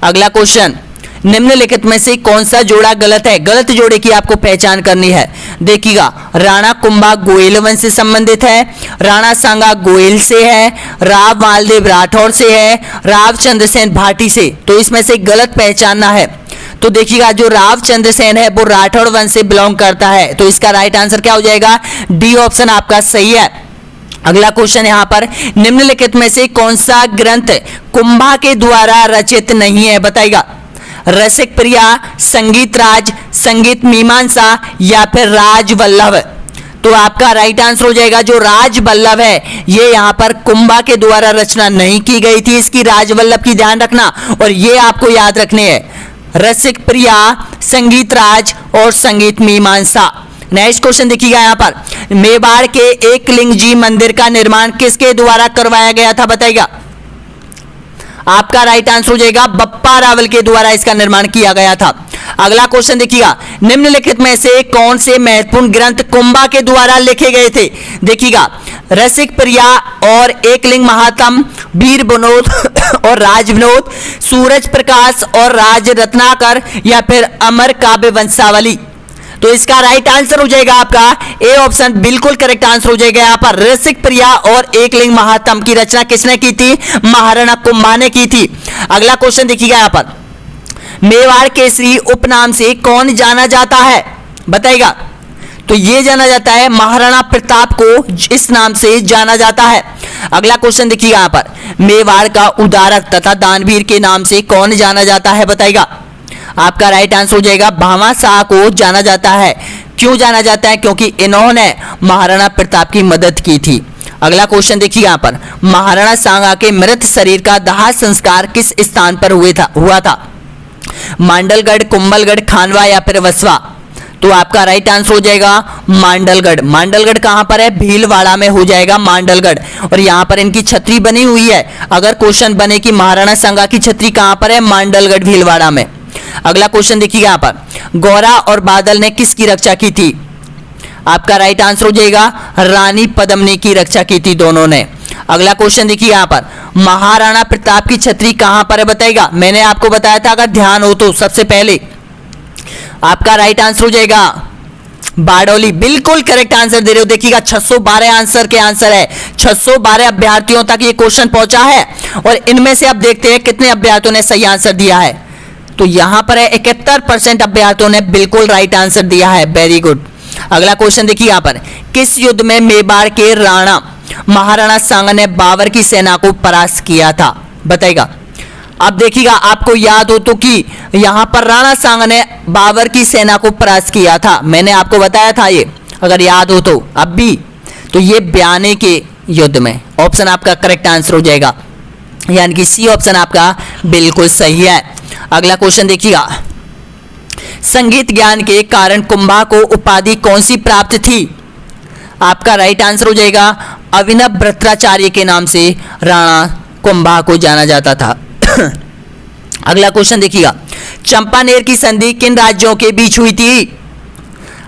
अगला क्वेश्चन, निम्नलिखित में से कौन सा जोड़ा गलत है। गलत जोड़े की आपको पहचान करनी है। देखिएगा, राणा कुंभा गोयल वंश से संबंधित है, राणा सांगा गोयल से है, राव मालदेव राठौर से है, राव चंद्रसेन भाटी से। तो इसमें से गलत पहचानना है। तो देखिएगा, जो राव चंद्रसेन है वो राठौर वंश से बिलोंग करता है। तो इसका राइट आंसर क्या हो जाएगा, डी ऑप्शन आपका सही है। अगला क्वेश्चन यहाँ पर, निम्नलिखित में से कौन सा ग्रंथ कुंभा के द्वारा रचित नहीं है बताइएगा। रसिक प्रिया, संगीत राज, संगीत मीमांसा या फिर राज वल्लभ। तो आपका राइट आंसर हो जाएगा जो राज वल्लभ है, ये यहाँ पर कुंभा के द्वारा रचना नहीं की गई थी। इसकी राज वल्लभ की ध्यान रखना और ये आपको याद रखने हैं, रसिक प्रिया, संगीत राज और संगीत मीमांसा। नेक्स्ट क्वेश्चन देखिएगा यहाँ पर, मेवाड़ के एकलिंग जी मंदिर का निर्माण किसके द्वारा करवाया गया था बताइएगा। आपका राइट आंसर हो जाएगा बप्पा रावल के द्वारा इसका निर्माण किया गया था। अगला क्वेश्चन देखिएगा, निम्नलिखित में से कौन से महत्वपूर्ण ग्रंथ कुंभा के द्वारा लिखे गए थे। देखिएगा, रसिक प्रिया और एकलिंग महात्म, वीर विनोद और राज विनोद, सूरज प्रकाश और राज रत्नाकर या फिर अमर काव्य वंशावली। तो इसका राइट आंसर हो जाएगा आपका ए ऑप्शन बिल्कुल करेक्ट आंसर हो जाएगा। यहाँ पर रसिक प्रिया और एकलिंग महात्म की रचना किसने की थी, महाराणा कुंभा ने की थी। अगला क्वेश्चन देखिएगा यहाँ पर, मेवाड़ केसरी उपनाम से कौन जाना जाता है बताइएगा। तो ये जाना जाता है महाराणा प्रताप को इस नाम से जाना जाता है। अगला क्वेश्चन देखिएगा यहाँ पर, मेवाड़ का उदारक तथा दानवीर के नाम से कौन जाना जाता है बताइएगा। आपका राइट आंसर हो जाएगा भामा शाह को जाना जाता है। क्यों जाना जाता है, क्योंकि इन्होंने महाराणा प्रताप की मदद की थी। अगला क्वेश्चन देखिए यहाँ पर, महाराणा सांगा के मृत शरीर का दाह संस्कार किस स्थान पर हुआ था। मांडलगढ़, कुंभलगढ़, खानवा या फिर वसवा। तो आपका राइट आंसर हो जाएगा मांडलगढ़। मांडलगढ़ कहां पर है, भीलवाड़ा में हो जाएगा मांडलगढ़। और यहां पर इनकी छतरी बनी हुई है। अगर क्वेश्चन बने कि महाराणा सांगा की छतरी कहां पर है, मांडलगढ़ भीलवाड़ा में। अगला क्वेश्चन देखिए यहाँ पर, गौरा और बादल ने किसकी रक्षा की थी। आपका राइट आंसर हो जाएगा रानी पद्मिनी की रक्षा की थी दोनों ने। अगला क्वेश्चन देखिए यहाँ पर, महाराणा प्रताप की छतरी कहां पर है बताइएगा। मैंने आपको बताया था, अगर ध्यान हो तो सबसे पहले आपका राइट आंसर हो जाएगा बारडोली, बिल्कुल करेक्ट आंसर दे रहे हो। देखिएगा 612 आंसर के आंसर है, 612 अभ्यर्थियों तक ये क्वेश्चन पहुंचा है और इनमें से अब देखते हैं कितने अभ्यर्थियों ने सही आंसर दिया है। तो यहां पर है 71% अभ्यर्थियों ने बिल्कुल राइट आंसर दिया है, वेरी गुड। अगला क्वेश्चन देखिए यहां पर, किस युद्ध में मेवाड़ के राणा महाराणा सांगा ने बाबर की सेना को परास्त किया था, बताइएगा। अब देखिएगा आपको याद हो तो कि यहां पर राणा सांगा ने बाबर की सेना को परास्त किया था, मैंने आपको बताया था ये, अगर याद हो तो अब भी। तो ये बयाने के युद्ध में, ऑप्शन आपका करेक्ट आंसर हो जाएगा, यानी कि सी ऑप्शन आपका बिल्कुल सही है। अगला क्वेश्चन देखिएगा, संगीत ज्ञान के कारण कुंभा को उपाधि कौन सी प्राप्त थी, आपका राइट आंसर हो जाएगा अभिनव भट्टाचार्य के नाम से राणा कुंभा को जाना जाता था। अगला क्वेश्चन देखिएगा, चंपानेर की संधि किन राज्यों के बीच हुई थी,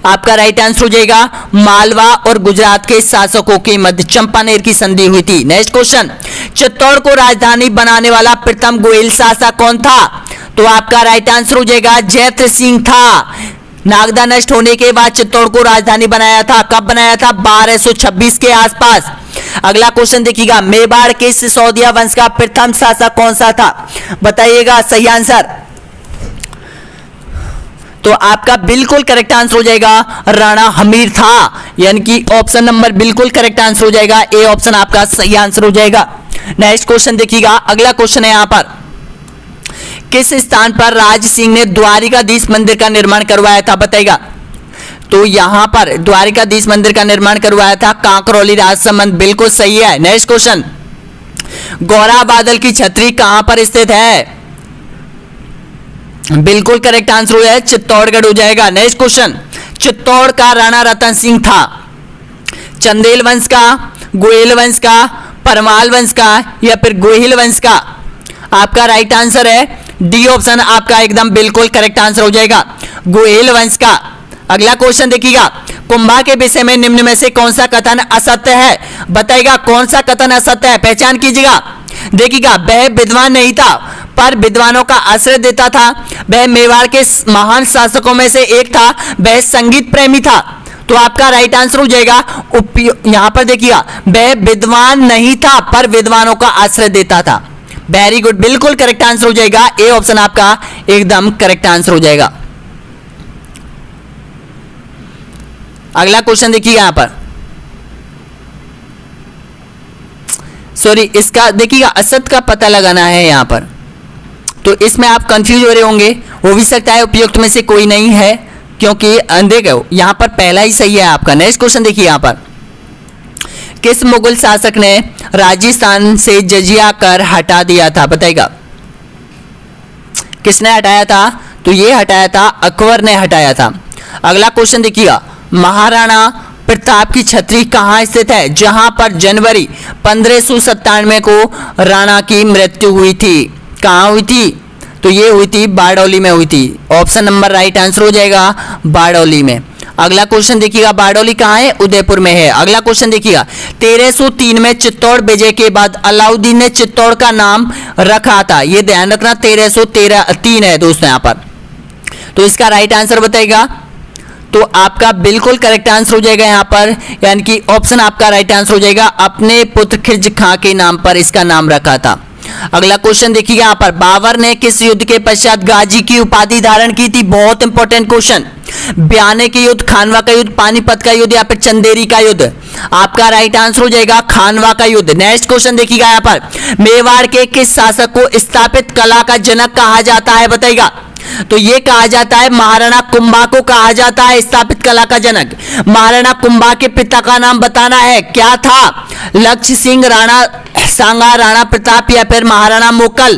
आपका राइट आंसर हो जाएगा मालवा और गुजरात के शासकों के मध्य चंपानेर की संधि हुई थी। नेक्स्ट क्वेश्चन, चित्तौड़ को राजधानी बनाने वाला प्रथम गोयल शासक कौन था, तो आपका राइट आंसर हो जाएगा जयद्रथ सिंह था। नागदा नष्ट होने के बाद चित्तौड़ को राजधानी बनाया था, कब बनाया था, 1226 के आसपास। अगला क्वेश्चन देखिएगा, मेवाड़ के सिसोदिया वंश का प्रथम शासक कौन सा था, बताइएगा सही आंसर। तो आपका बिल्कुल करेक्ट आंसर हो जाएगा राणा हमीर था, यानी कि ऑप्शन नंबर बिल्कुल करेक्ट आंसर हो जाएगा, ए ऑप्शन आपका सही आंसर हो जाएगा। नेक्स्ट क्वेश्चन देखिएगा, अगला क्वेश्चन है यहां पर, किस स्थान पर राज सिंह ने द्वारिकाधीश मंदिर का निर्माण करवाया था, बताइएगा। तो यहां पर द्वारिकाधीश मंदिर का निर्माण करवाया था कांकरौली राजसमंद, बिल्कुल सही है। नेक्स्ट क्वेश्चन, गौरा बादल की छतरी कहां पर स्थित है, बिल्कुल करेक्ट आंसर है चित्तौड़गढ़ हो जाएगा। नेक्स्ट क्वेश्चन, चित्तौड़ का राणा रतन सिंह था, चंदेल वंश का, गोयल वंश का, परमाल वंश का या फिर गोहिल वंश का, आपका राइट आंसर है डी ऑप्शन आपका एकदम बिल्कुल करेक्ट आंसर हो जाएगा, गोयल वंश का। अगला क्वेश्चन देखिएगा, कुंभा के विषय में निम्न में से कौन सा कथन असत्य है, बताइएगा कौन सा कथन असत्य है, पहचान कीजिएगा। देखिएगा, वह विद्वान नहीं था पर विद्वानों का आश्रय देता था, वह मेवाड़ के महान शासकों में से एक था, वह संगीत प्रेमी था। तो आपका राइट आंसर हो जाएगा यहां पर देखिएगा, वह विद्वान नहीं था पर विद्वानों का आश्रय देता था, वेरी गुड, बिल्कुल करेक्ट आंसर हो जाएगा, ए ऑप्शन आपका एकदम करेक्ट आंसर हो जाएगा। अगला क्वेश्चन देखिए यहां पर, सॉरी इसका देखिएगा असत्य का पता लगाना है यहां पर, तो इसमें आप कंफ्यूज हो रहे होंगे, हो भी सकता है उपयुक्त में से कोई नहीं है, क्योंकि देखो यहां पर पहला ही सही है आपका। नेक्स्ट क्वेश्चन देखिए यहां पर, किस मुगल शासक ने राजस्थान से जजिया कर हटा दिया था, बताइएगा किसने हटाया था, तो ये हटाया था अकबर ने हटाया था। अगला क्वेश्चन देखिएगा, महाराणा प्रताप की छतरी कहां स्थित है, जहां पर जनवरी 1597 को राणा की मृत्यु हुई थी, कहां हुई थी, तो ये हुई थी बारडोली में हुई थी, ऑप्शन नंबर राइट आंसर हो जाएगा बारडोली में। अगला क्वेश्चन देखिएगा, बारडोली कहां है, उदयपुर में है। अगला क्वेश्चन देखिएगा, 1303 में चित्तौड़ विजय के बाद अलाउद्दीन ने चित्तौड़ का नाम रखा था, ये ध्यान रखना 1303 है दोस्तों यहां पर, तो इसका राइट आंसर बताइएगा। तो आपका बिल्कुल करेक्ट आंसर हो जाएगा यहां पर, यानी कि ऑप्शन आपका राइट आंसर हो जाएगा, अपने पुत्र खिरज खां के नाम पर इसका नाम रखा था। अगला क्वेश्चन देखिएगा यहां पर, बाबर ने किस युद्ध के पश्चात गाजी की उपाधि धारण की थी, बहुत इंपॉर्टेंट क्वेश्चन, बयाने के युद्ध, खानवा का युद्ध, पानीपत का युद्ध या फिर चंदेरी का युद्ध, आपका राइट आंसर हो जाएगा खानवा का युद्ध। नेक्स्ट क्वेश्चन देखिएगा यहां पर, मेवाड़ के किस शासक को स्थापित कला का जनक कहा जाता है, बताइएगा। तो ये कहा जाता है महाराणा कुंभा को कहा जाता है स्थापित कला का जनक। महाराणा कुंभा के पिता का नाम बताना है, क्या था, लक्ष्य सिंह, राणा सांगा, राणा प्रताप या फिर महाराणा मोकल।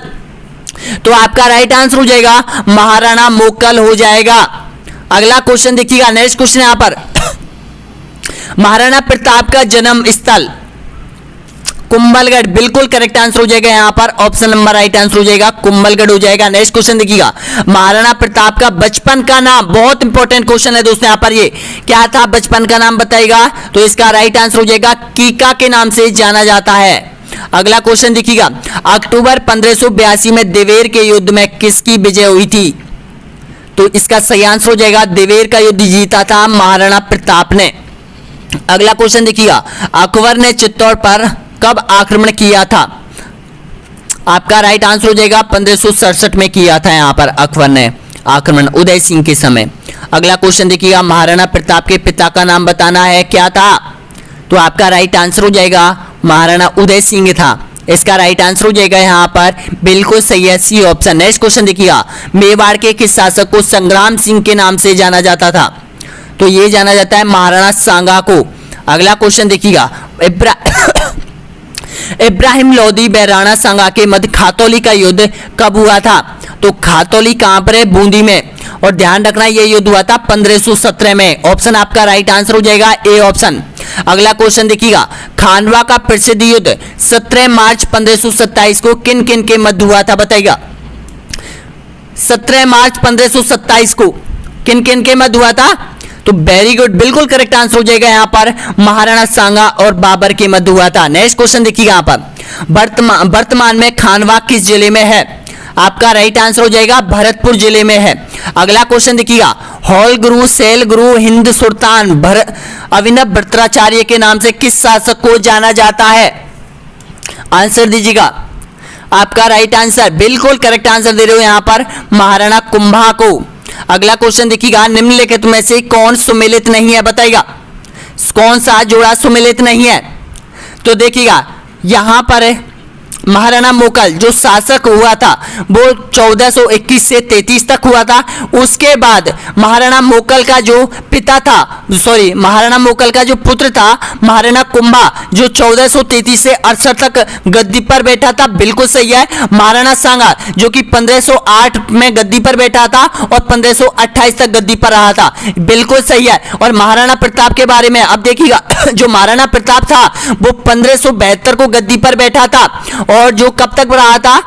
तो आपका राइट आंसर हो जाएगा महाराणा मोकल हो जाएगा। अगला क्वेश्चन देखिएगा, नेक्स्ट क्वेश्चन यहां पर, महाराणा प्रताप का जन्म स्थल कुंभलगढ़, बिल्कुल करेक्ट आंसर हो जाएगा यहां पर, ऑप्शन नंबर राइट आंसर हो जाएगा कुंभलगढ़ हो जाएगा। नेक्स्ट क्वेश्चन देखिएगा, महाराणा प्रताप का बचपन का नाम, बहुत इंपॉर्टेंट क्वेश्चन है दोस्तों यहां पर, ये क्या था बचपन का नाम बताइएगा, तो इसका राइट आंसर हो जाएगा कीका के नाम से जाना जाता है। अगला क्वेश्चन देखिएगा, अक्टूबर 1582 में देवेर के युद्ध में किसकी विजय हुई थी, तो इसका सही आंसर हो जाएगा दिवेर का युद्ध जीता था महाराणा प्रताप ने। अगला क्वेश्चन देखिएगा, अकबर ने चित्तौड़ पर कब आक्रमण किया था? आपका राइट आंसर हो जाएगा 1567 में किया था यहां पर अकबर ने आक्रमण, उदय सिंह के समय। अगला क्वेश्चन देखिएगा, महाराणा प्रताप के पिता का नाम बताना है, क्या था? तो आपका राइट आंसर हो जाएगा महाराणा उदय सिंह था। इसका राइट आंसर हो जाएगा यहाँ पर बिल्कुल सही है, सी ऑप्शन। नेक्स्ट क्वेश्चन देखिएगा, मेवाड़ के किस शासक को संग्राम सिंह के नाम से जाना जाता था? तो ये जाना जाता है महाराणा सांगा को। अगला क्वेश्चन देखिएगा, इब्राहिम लोदी व राणा सांगा के मध्य खातौली का युद्ध कब हुआ था? तो खातौली कहां पर है? बूंदी में। और ध्यान रखना ये युद्ध हुआ था 1517 में। ऑप्शन आपका राइट आंसर हो जाएगा ए ऑप्शन। अगला क्वेश्चन देखिएगा, खानवा का प्रसिद्ध युद्ध 17 मार्च 1527 को किन किन के मध्य हुआ था? बताइएगा। 17 मार्च 1527 को किन किन के मध्य हुआ था? तो वेरी गुड, बिल्कुल करेक्ट आंसर हो जाएगा यहाँ पर महाराणा सांगा और बाबर के मध्य हुआ था। नेक्स्ट क्वेश्चन देखिएगा, यहाँ पर वर्तमान में खानवा किस जिले में है? आपका राइट आंसर हो जाएगा भरतपुर जिले में है। अगला क्वेश्चन देखिएगा, हॉल गुरु, शैल गुरु, हिंद सुल्तान अभिनव भट्टाचार्य के नाम से किस शासक को जाना जाता है? आंसर दीजिएगा। आपका राइट आंसर, बिल्कुल करेक्ट आंसर दे रहे हो यहाँ पर महाराणा कुंभा को। अगला क्वेश्चन देखिएगा, निम्नलिखित में से कौन सुमेलित नहीं है? बताइएगा कौन सा जोड़ा सुमेलित नहीं है? तो देखिएगा यहां पर महाराणा मोकल जो शासक हुआ था वो 1421 से 33 तक हुआ था। उसके बाद महाराणा मोकल का जो पिता था, सॉरी महाराणा मोकल का जो पुत्र था महाराणा कुंभा, जो 1433 से 68 तक गद्दी पर बैठा था। बिल्कुल सही है। महाराणा सांगा जो कि 1508 में गद्दी पर बैठा था और 1528 तक गद्दी पर रहा था। बिल्कुल सही है। और महाराणा प्रताप के बारे में अब देखिएगा, जो महाराणा प्रताप था वो 1572 को गद्दी पर बैठा था और जो कब तक रहा था?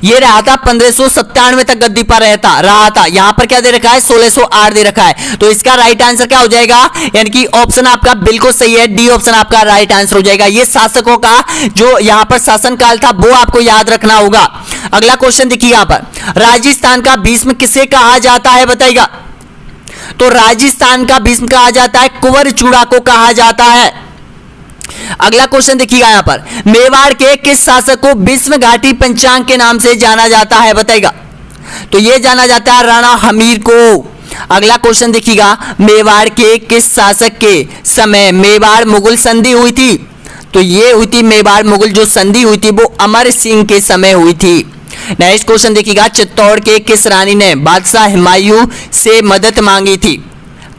ये रहा था 1597 तक गद्दी पर रहा था। यहां पर क्या दे रखा है? 1608 दे रखा है। तो इसका राइट आंसर क्या हो जाएगा? यानी कि ऑप्शन आपका बिल्कुल सही है, डी ऑप्शन आपका राइट आंसर हो जाएगा। ये शासकों का जो यहां पर शासनकाल था वो आपको याद रखना होगा। अगला क्वेश्चन देखिए, यहां पर राजस्थान का भीष्म किसे कहा जाता है? बताइएगा। तो राजस्थान का भीष्म कहा जाता है कुंवर चूड़ा को कहा जाता है। अगला क्वेश्चन देखिएगा, यहां पर मेवाड़ के किस शासक को भीष्म घाटी पंचांग के नाम से जाना जाता है? बताइएगा। तो यह जाना जाता है राणा हमीर को। अगला क्वेश्चन देखिएगा, मेवाड़ के किस शासक के समय मेवाड़ मुगल संधि हुई थी? तो ये हुई थी मेवाड़ मुगल जो संधि हुई थी वो अमर सिंह के समय हुई थी। नेक्स्ट क्वेश्चन देखिएगा, चित्तौड़ के किस रानी ने बादशाह हुमायूं से मदद मांगी थी?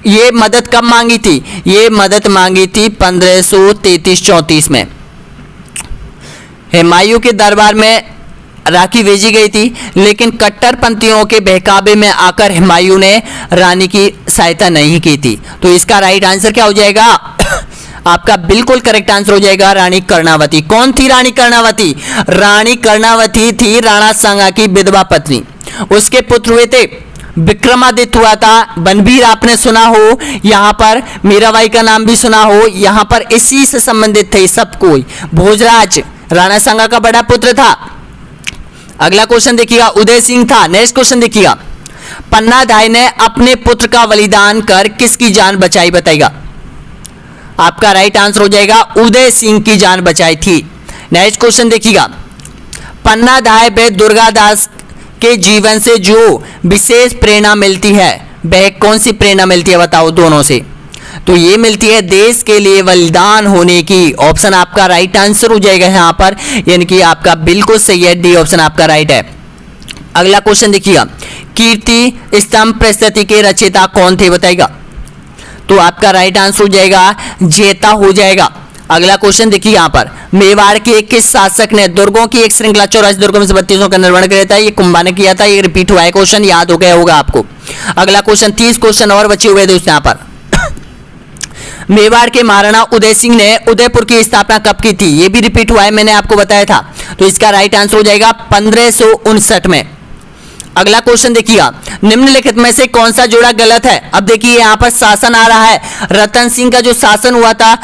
ये मदद कब मांगी थी? ये मदद मांगी थी 1533-34 में। हुमायूं के दरबार में राखी भेजी गई थी, लेकिन कट्टरपंथियों के बहकावे में आकर हुमायूं ने रानी की सहायता नहीं की थी। तो इसका राइट आंसर क्या हो जाएगा? आपका बिल्कुल करेक्ट आंसर हो जाएगा रानी कर्णावती। कौन थी रानी कर्णावती? रानी कर्णावती थी राणा सांगा की विधवा पत्नी। उसके पुत्र हुए थे विक्रमादित्य हुआ था, बनबीर आपने सुना हो, यहाँ पर मीराबाई का नाम भी सुना हो, यहाँ पर इसी से संबंधित थे सब कोई। भोजराज राणा सांगा का बड़ा पुत्र था। अगला क्वेश्चन देखिएगा, उदय सिंह था। नेक्स्ट क्वेश्चन देखिएगा, पन्नाधाय ने अपने पुत्र का बलिदान कर किसकी जान बचाई? बताइएगा। आपका राइट आंसर हो जाएगा उदय सिंह की जान बचाई थी। नेक्स्ट क्वेश्चन देखिएगा, पन्नाधाय व दुर्गादास के जीवन से जो विशेष प्रेरणा मिलती है वह कौन सी प्रेरणा मिलती है? बताओ दोनों से। तो ये मिलती है देश के लिए बलिदान होने की। ऑप्शन आपका राइट आंसर हो जाएगा यहाँ पर, यानी कि आपका बिल्कुल सही है, डी ऑप्शन आपका राइट है। अगला क्वेश्चन देखिएगा, कीर्ति स्तंभ प्रस्तुति के रचयिता कौन थे? बताइएगा। तो आपका राइट आंसर हो जाएगा जेता हो जाएगा। अगला क्वेश्चन देखिए, यहाँ पर मेवाड़ के किस शासक ने दुर्गों की एक श्रृंखला 84 दुर्गों में से 32 का निर्माण किया था? ये कुंभा ने किया था। ये रिपीट हुआ है क्वेश्चन, याद हो गया होगा आपको। अगला क्वेश्चन 30 क्वेश्चन और बचे हुए दोस्तों यहाँ पर। मेवाड़ के महाराणा उदय सिंह ने उदयपुर की स्थापना कब की थी? ये भी रिपीट हुआ है, मैंने आपको बताया था। तो इसका राइट आंसर हो जाएगा 1559 में। अगला क्वेश्चन देखिएगा, निम्नलिखित में से कौन सा जोड़ा गलत है? अब देखिए यहाँ पर शासन आ रहा है, रतन सिंह का जो शासन हुआ था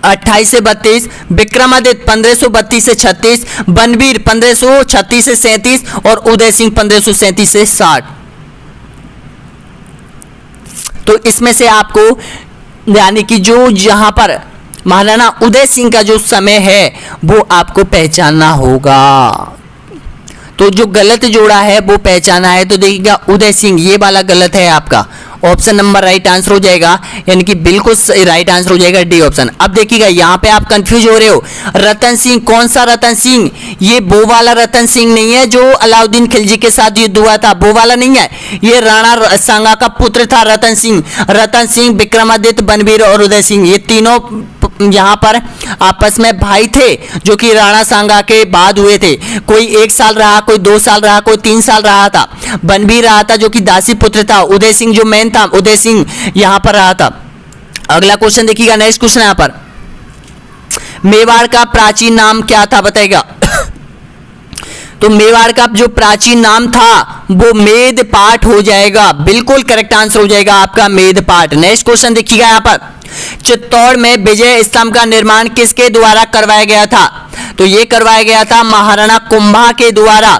28 से 32, विक्रमादित्य 1532 से 36, बनवीर 1536 से 37 और उदय सिंह 1537 से 60। तो इसमें से आपको यानी कि जो यहां पर महाराणा उदय सिंह का जो समय है वो आपको पहचानना होगा। तो जो गलत जोड़ा है वो पहचाना है, तो देखिएगा उदय सिंह ये वाला गलत है आपका, ऑप्शन नंबर राइट आंसर हो जाएगा, यानी कि बिल्कुल राइट आंसर हो जाएगा डी ऑप्शन। अब देखिएगा यहाँ पे आप कंफ्यूज हो रहे हो, रतन सिंह कौन सा रतन सिंह, ये वो वाला रतन सिंह नहीं है जो अलाउद्दीन खिलजी के साथ युद्ध हुआ था, वो वाला नहीं है, ये राणा सांगा का पुत्र था रतन सिंह। रतन सिंह, विक्रमादित्य, बनवीर और उदय सिंह ये तीनों यहाँ पर आपस में भाई थे जो कि राणा सांगा के बाद हुए थे। कोई 1 साल रहा, कोई 2 साल रहा, कोई 3 साल रहा था। बनवीर रहा था जो कि दासी पुत्र था। उदय सिंह जो मेन था, उदय सिंह यहाँ पर रहा था। अगला क्वेश्चन देखिएगा, नेक्स्ट क्वेश्चन यहाँ पर, मेवाड़ का प्राचीन नाम क्या था बताइएगा। तो मेवाड़ का जो प्राचीन नाम था वो मेदपाट हो जाएगा, बिल्कुल करेक्ट आंसर हो जाएगा आपका मेदपाट। नेक्स्ट क्वेश्चन देखिएगा यहाँ पर, चित्तौड़ में विजय स्तंभ का निर्माण किसके द्वारा करवाया गया था, तो ये करवाया गया था महाराणा कुंभा के द्वारा।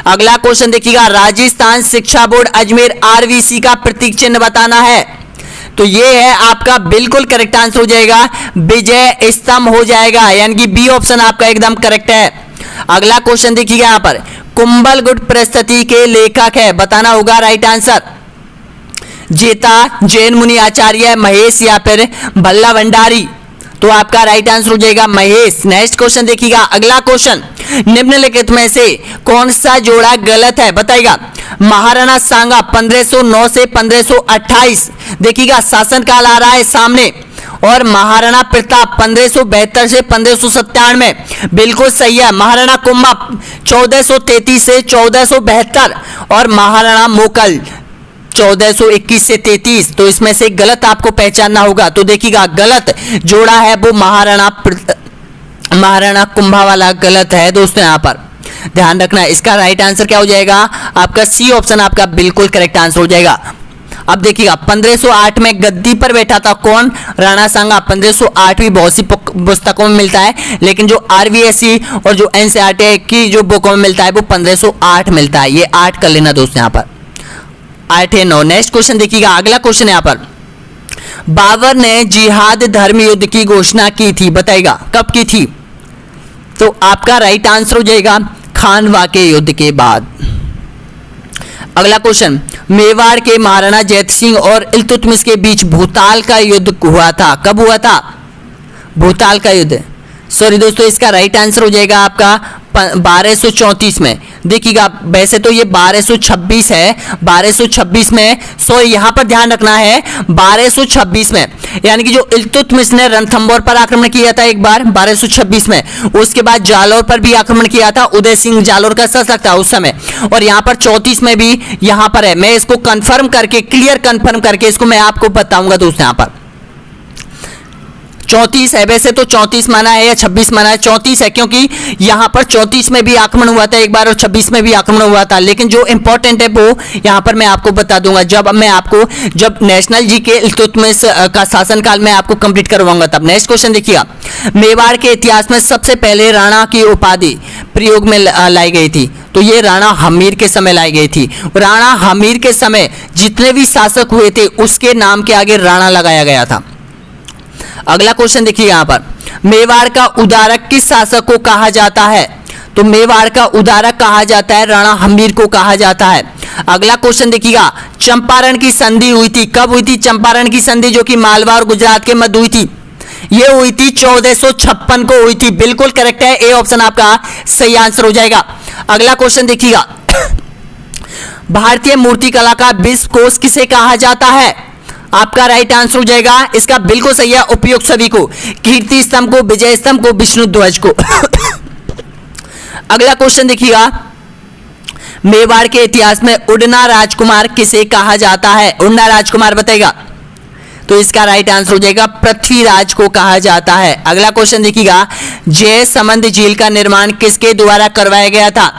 अगला क्वेश्चन देखिएगा, राजस्थान शिक्षा बोर्ड अजमेर आरवीसी का प्रतीक चिन्ह बताना है, तो ये है आपका बिल्कुल करेक्ट आंसर हो जाएगा विजय स्तंभ हो जाएगा, यानी कि बी ऑप्शन आपका एकदम करेक्ट है। अगला क्वेश्चन देखिएगा यहाँ पर, कुंभलगुट प्रस्तुति के लेखक है, बताना होगा राइट आंसर। जेता, जैन मुनि आचार्य, महेश या फिर भल्ला भंडारी, तो आपका राइट आंसर हो जाएगा महेश। नेक्स्ट क्वेश्चन देखिएगा, अगला क्वेश्चन, निम्नलिखित में से कौन सा जोड़ा गलत है बताइएगा। महाराणा सांगा 1509 से 1528, देखिएगा शासनकाल आ रहा है सामने, और महाराणा प्रताप 1572 से 1597, बिल्कुल सही है। महाराणा कुंभा 1433 से 1472 और महाराणा मोकल 1421 से 33, तो इसमें से गलत आपको पहचानना होगा। तो देखिएगा गलत जोड़ा है वो महाराणा कुंभा वाला गलत है दोस्तों, यहाँ पर ध्यान रखना। इसका राइट आंसर क्या हो जाएगा आपका, सी ऑप्शन आपका बिल्कुल करेक्ट आंसर हो जाएगा। अब देखिएगा 1508 में गद्दी पर बैठा था कौन, राणा सांगा। 1508 भी बहुत सी पुस्तकों में मिलता है, लेकिन जो आरवीएससी और जो एनसीईआरटी की जो बुकों में मिलता है वो 1508 मिलता है। ये 8 कर लेना दोस्तों, यहाँ पर 8 है 9। नेक्स्ट क्वेश्चन देखिएगा, अगला क्वेश्चन यहाँ पर, बाबर ने जिहाद धर्म युद्ध की घोषणा की थी बताइएगा, कब की थी, तो आपका राइट आंसर हो जाएगा खानवा के युद्ध के बाद। अगला क्वेश्चन, मेवाड़ के महाराणा जैत सिंह और इल्तुतमिश के बीच भूताल का युद्ध हुआ था, कब हुआ था, भूताल का युद्ध, सॉरी दोस्तों इसका राइट आंसर हो जाएगा आपका 1234 में। देखिएगा वैसे तो ये 1226 है, 1226 में, सॉरी यहाँ पर ध्यान रखना है 1226 में, यानी कि जो इल्तुतमिश ने रणथंभौर पर आक्रमण किया था एक बार 1226 में, उसके बाद जालौर पर भी आक्रमण किया था, उदय सिंह जालौर का शासक था उस समय, और यहाँ पर 34 में भी यहाँ पर है। मैं इसको कंफर्म करके, क्लियर कंफर्म करके इसको मैं आपको बताऊंगा दोस्तों। यहाँ पर 34 है, वैसे तो 34 माना है या 26 माना है, 34 है क्योंकि यहाँ पर 34 में भी आक्रमण हुआ था एक बार और 26 में भी आक्रमण हुआ था, लेकिन जो इंपॉर्टेंट है वो यहाँ पर मैं आपको बता दूंगा जब नेशनल जी के इल्तुतमिश का शासनकाल में आपको कंप्लीट करवाऊंगा तब। नेक्स्ट क्वेश्चन देखिएगा, मेवाड़ के इतिहास में सबसे पहले राणा की उपाधि प्रयोग में लाई गई थी, तो ये राणा हमीर के समय लाई गई थी। राणा हमीर के समय जितने भी शासक हुए थे उसके नाम के आगे राणा लगाया गया था। अगला क्वेश्चन देखिए यहाँ पर, मेवाड़ का उदारक किस शासक को कहा जाता है, तो मेवाड़ का उदारक कहा जाता है राणा हमीर को कहा जाता है। अगला क्वेश्चन देखिएगा, चंपारण की संधि हुई थी, कब हुई थी चंपारण की संधि, जो कि मालवा और गुजरात के मध्य हुई थी, ये हुई थी 1456 को हुई थी, बिल्कुल करेक्ट है, ए ऑप्शन आपका सही आंसर हो जाएगा। अगला क्वेश्चन देखिएगा, भारतीय मूर्तिकला का विश्व कोश किसे कहा जाता है, आपका राइट आंसर हो जाएगा, इसका बिल्कुल सही है उपयुक्त सभी को, कीर्ति स्तंभ को, विजय स्तंभ को, विष्णु ध्वज को। अगला क्वेश्चन देखिएगा, मेवाड़ के इतिहास में उड़ना राजकुमार किसे कहा जाता है, उड़ना राजकुमार बताएगा, तो इसका राइट आंसर हो जाएगा पृथ्वीराज को कहा जाता है। अगला क्वेश्चन देखिएगा, जयसमंद झील का निर्माण किसके द्वारा करवाया गया था,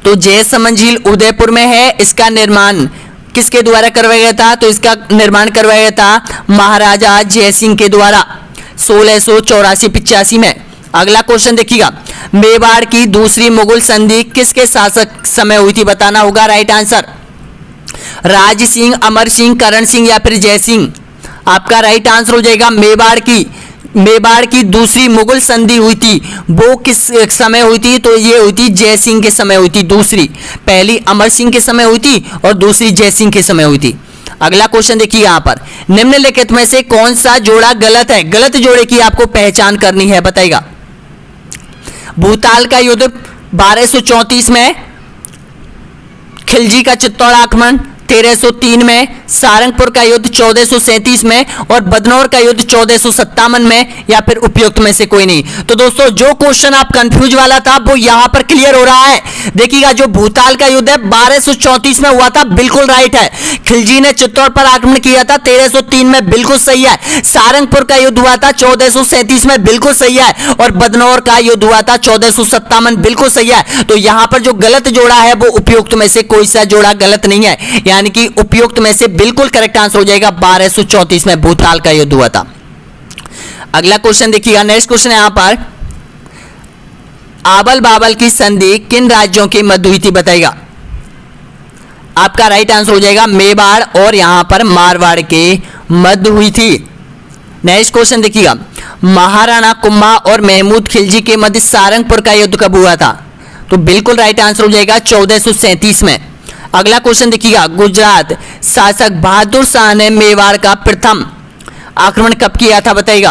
तो जयसमंद झील उदयपुर में है, इसका निर्माण किसके द्वारा करवाया गया था, तो इसका निर्माण करवाया गया था महाराजा जयसिंह के द्वारा। 1684-85 में। अगला क्वेश्चन देखिएगा, मेवाड़ की दूसरी मुगल संधि किसके शासक समय हुई थी, बताना होगा। राइट आंसर राज सिंह, अमर सिंह, करण सिंह या फिर जय सिंह। आपका राइट आंसर हो जाएगा मेवाड़ की दूसरी मुगल संधि हुई थी वो किस समय हुई थी, तो ये हुई थी जय सिंह के समय हुई थी। दूसरी, पहली अमर सिंह के समय हुई थी और दूसरी जय सिंह के समय हुई थी। अगला क्वेश्चन देखिए यहां पर, निम्नलिखित में से कौन सा जोड़ा गलत है, गलत जोड़े की आपको पहचान करनी है, बताइएगा। भूताल का युद्ध 1234 में, खिलजी का चित्तौड़ आक्रमण 1303 में, सारंगपुर का युद्ध 1437 में और बदनौर का युद्ध 1457 में, या फिर उपयुक्त में से कोई नहीं। तो दोस्तों जो क्वेश्चन आप कंफ्यूज वाला था वो यहां पर क्लियर हो रहा है। देखिएगा, जो भूताल का युद्ध है 1234 में हुआ था, बिल्कुल राइट है। खिलजी ने चित्तौड़ पर आक्रमण किया था 1303 में, बिल्कुल सही है। सारंगपुर का युद्ध हुआ था 1437 में, बिल्कुल सही है। और बदनौर का युद्ध हुआ था 1457, बिल्कुल सही है। तो यहां पर जो गलत जोड़ा है वो उपयुक्त में से कोई सा जोड़ा गलत नहीं है, यानी कि उपयुक्त में से बिल्कुल करेक्ट आंसर हो जाएगा 1234 में भूताल का युद्ध हुआ था। अगला क्वेश्चन देखिएगा, नेक्स्ट क्वेश्चन है यहां पर, आबल बाबल की संधि किन राज्यों के मध्य हुई थी, बताइएगा। आपका राइट आंसर हो जाएगा मेवाड़ और यहां पर मारवाड़ के मध्य हुई थी। नेक्स्ट क्वेश्चन देखिएगा, महाराणा कुंभा और महमूद खिलजी के मध्य सारंगपुर का युद्ध कब हुआ था, तो बिल्कुल राइट आंसर हो जाएगा 1437 में। अगला क्वेश्चन देखिएगा, गुजरात शासक बहादुर शाह ने मेवाड़ का प्रथम आक्रमण कब किया था, बताइएगा।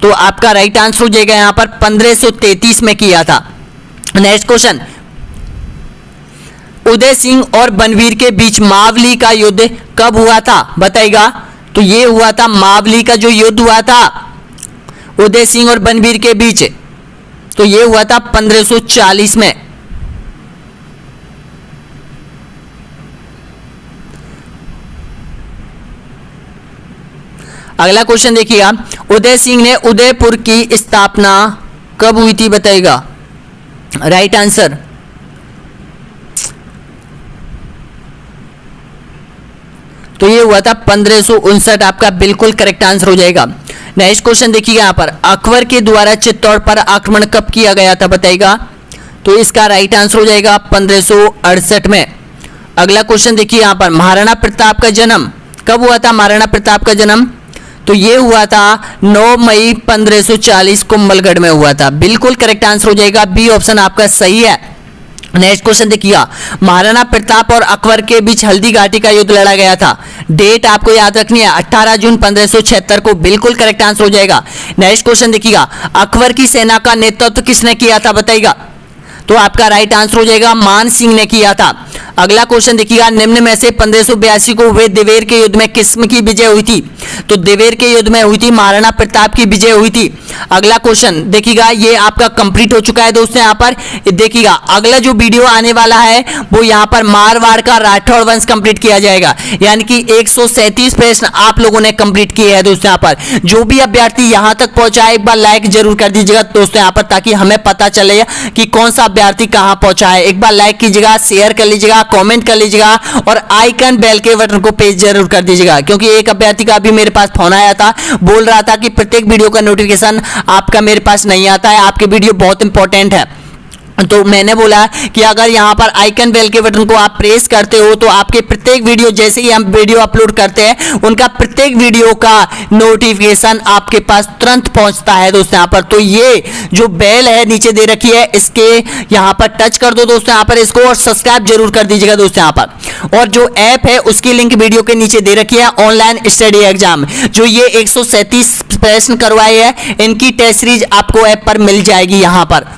तो आपका राइट आंसर हो जाएगा यहां पर 1533 में किया था। नेक्स्ट क्वेश्चन, उदय सिंह और बनवीर के बीच मावली का युद्ध कब हुआ था, बताइएगा। तो ये हुआ था मावली का जो युद्ध हुआ था उदय सिंह और बनवीर के बीच, तो ये हुआ था 1540 में। अगला क्वेश्चन देखिएगा, उदय सिंह ने उदयपुर की स्थापना कब हुई थी, बताइएगा। राइट आंसर तो ये हुआ था 1559, आपका बिल्कुल करेक्ट आंसर हो जाएगा। नेक्स्ट क्वेश्चन देखिएगा यहां पर, अकबर के द्वारा चित्तौड़ पर आक्रमण कब किया गया था, बताइएगा। तो इसका राइट आंसर हो जाएगा 1568 में। अगला क्वेश्चन देखिए यहां पर, महाराणा प्रताप का जन्म कब हुआ था, महाराणा प्रताप का जन्म, तो ये हुआ था 9 मई 1540 कुंभलगढ़ में हुआ था। बिल्कुल करेक्ट आंसर हो जाएगा, बी ऑप्शन आपका सही है। नेक्स्ट क्वेश्चन देखिएगा, महाराणा प्रताप और अकबर के बीच हल्दी घाटी का युद्ध लड़ा गया था, डेट आपको याद रखनी है 18 जून 1576 को, बिल्कुल करेक्ट आंसर हो जाएगा। नेक्स्ट क्वेश्चन देखिएगा, अकबर की सेना का नेतृत्व किसने किया था, बताइएगा। तो आपका राइट आंसर हो जाएगा मान सिंह ने किया था। अगला क्वेश्चन देखिएगा, निम्न में से 1582 को हुए दिवेर के युद्ध में किसम की विजय हुई थी, तो दिवेर के युद्ध में हुई थी महाराणा प्रताप की विजय हुई थी। अगला क्वेश्चन देखिएगा, ये आपका कंप्लीट हो चुका है दोस्तों। यहाँ पर देखिएगा, अगला जो वीडियो आने वाला है वो यहाँ पर मारवाड़ का राठौड़ वंश कंप्लीट किया जाएगा, यानी कि 137 प्रश्न आप लोगों ने कंप्लीट किए हैं दोस्तों। यहाँ पर जो भी अभ्यर्थी यहाँ तक पहुंचा है एक बार लाइक जरूर कर दीजिएगा दोस्तों यहाँ पर, ताकि हमें पता चले कि कौन सा अभ्यर्थी कहां पहुंचा है। एक बार लाइक कीजिएगा, शेयर कर लीजिएगा, कमेंट कर लीजिएगा और आइकन बेल के बटन को प्रेस जरूर कर दीजिएगा, क्योंकि एक अभ्यर्थी का अभी मेरे पास फोन आया था, बोल रहा था कि प्रत्येक वीडियो का नोटिफिकेशन आपका मेरे पास नहीं आता है, आपके वीडियो बहुत इंपॉर्टेंट है। तो मैंने बोला कि अगर यहाँ पर आइकन बेल के बटन को आप प्रेस करते हो तो आपके प्रत्येक वीडियो, जैसे ही हम वीडियो अपलोड करते हैं उनका प्रत्येक वीडियो का नोटिफिकेशन आपके पास तुरंत पहुंचता है दोस्तों यहाँ पर। तो ये जो बेल है नीचे दे रखी है, इसके यहाँ पर टच कर दो दोस्तों यहाँ पर इसको, और सब्सक्राइब जरूर कर दीजिएगा दोस्तों यहाँ पर। और जो ऐप है उसकी लिंक वीडियो के नीचे दे रखी है, ऑनलाइन स्टडी एग्जाम, जो ये 137 प्रश्न करवाए हैं, इनकी टेस्ट सीरीज आपको ऐप पर मिल जाएगी यहाँ पर।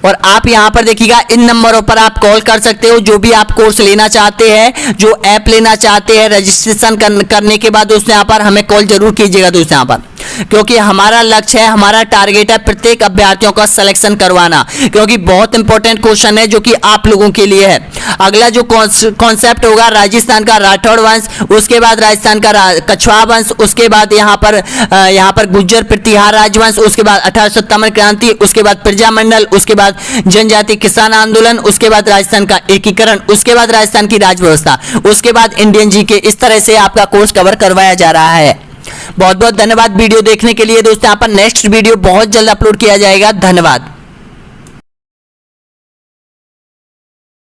और आप यहां पर देखिएगा, इन नंबरों पर आप कॉल कर सकते हो, जो भी आप कोर्स लेना चाहते हैं, जो ऐप लेना चाहते हैं, रजिस्ट्रेशन करने के बाद दोस्तों यहाँ पर हमें कॉल जरूर कीजिएगा दोस्तों यहाँ पर, क्योंकि हमारा लक्ष्य है, हमारा टारगेट है प्रत्येक अभ्यर्थियों का सिलेक्शन करवाना, क्योंकि बहुत इंपॉर्टेंट क्वेश्चन है जो कि आप लोगों के लिए है। अगला जो कॉन्सेप्ट होगा, राजस्थान का राठौड़ वंश, उसके बाद राजस्थान का कछवा वंश, उसके बाद यहाँ पर गुज्जर प्रतिहार राजवंश, उसके बाद 1857 क्रांति, उसके बाद प्रजामंडल, उसके बाद जनजाति किसान आंदोलन, उसके बाद राजस्थान का एकीकरण, उसके बाद राजस्थान की राज व्यवस्था, उसके बाद इंडियन जीके। इस तरह से आपका कोर्स कवर करवाया जा रहा है। बहुत बहुत धन्यवाद वीडियो देखने के लिए दोस्तों। यहाँ पर नेक्स्ट वीडियो बहुत जल्द अपलोड किया जाएगा। धन्यवाद।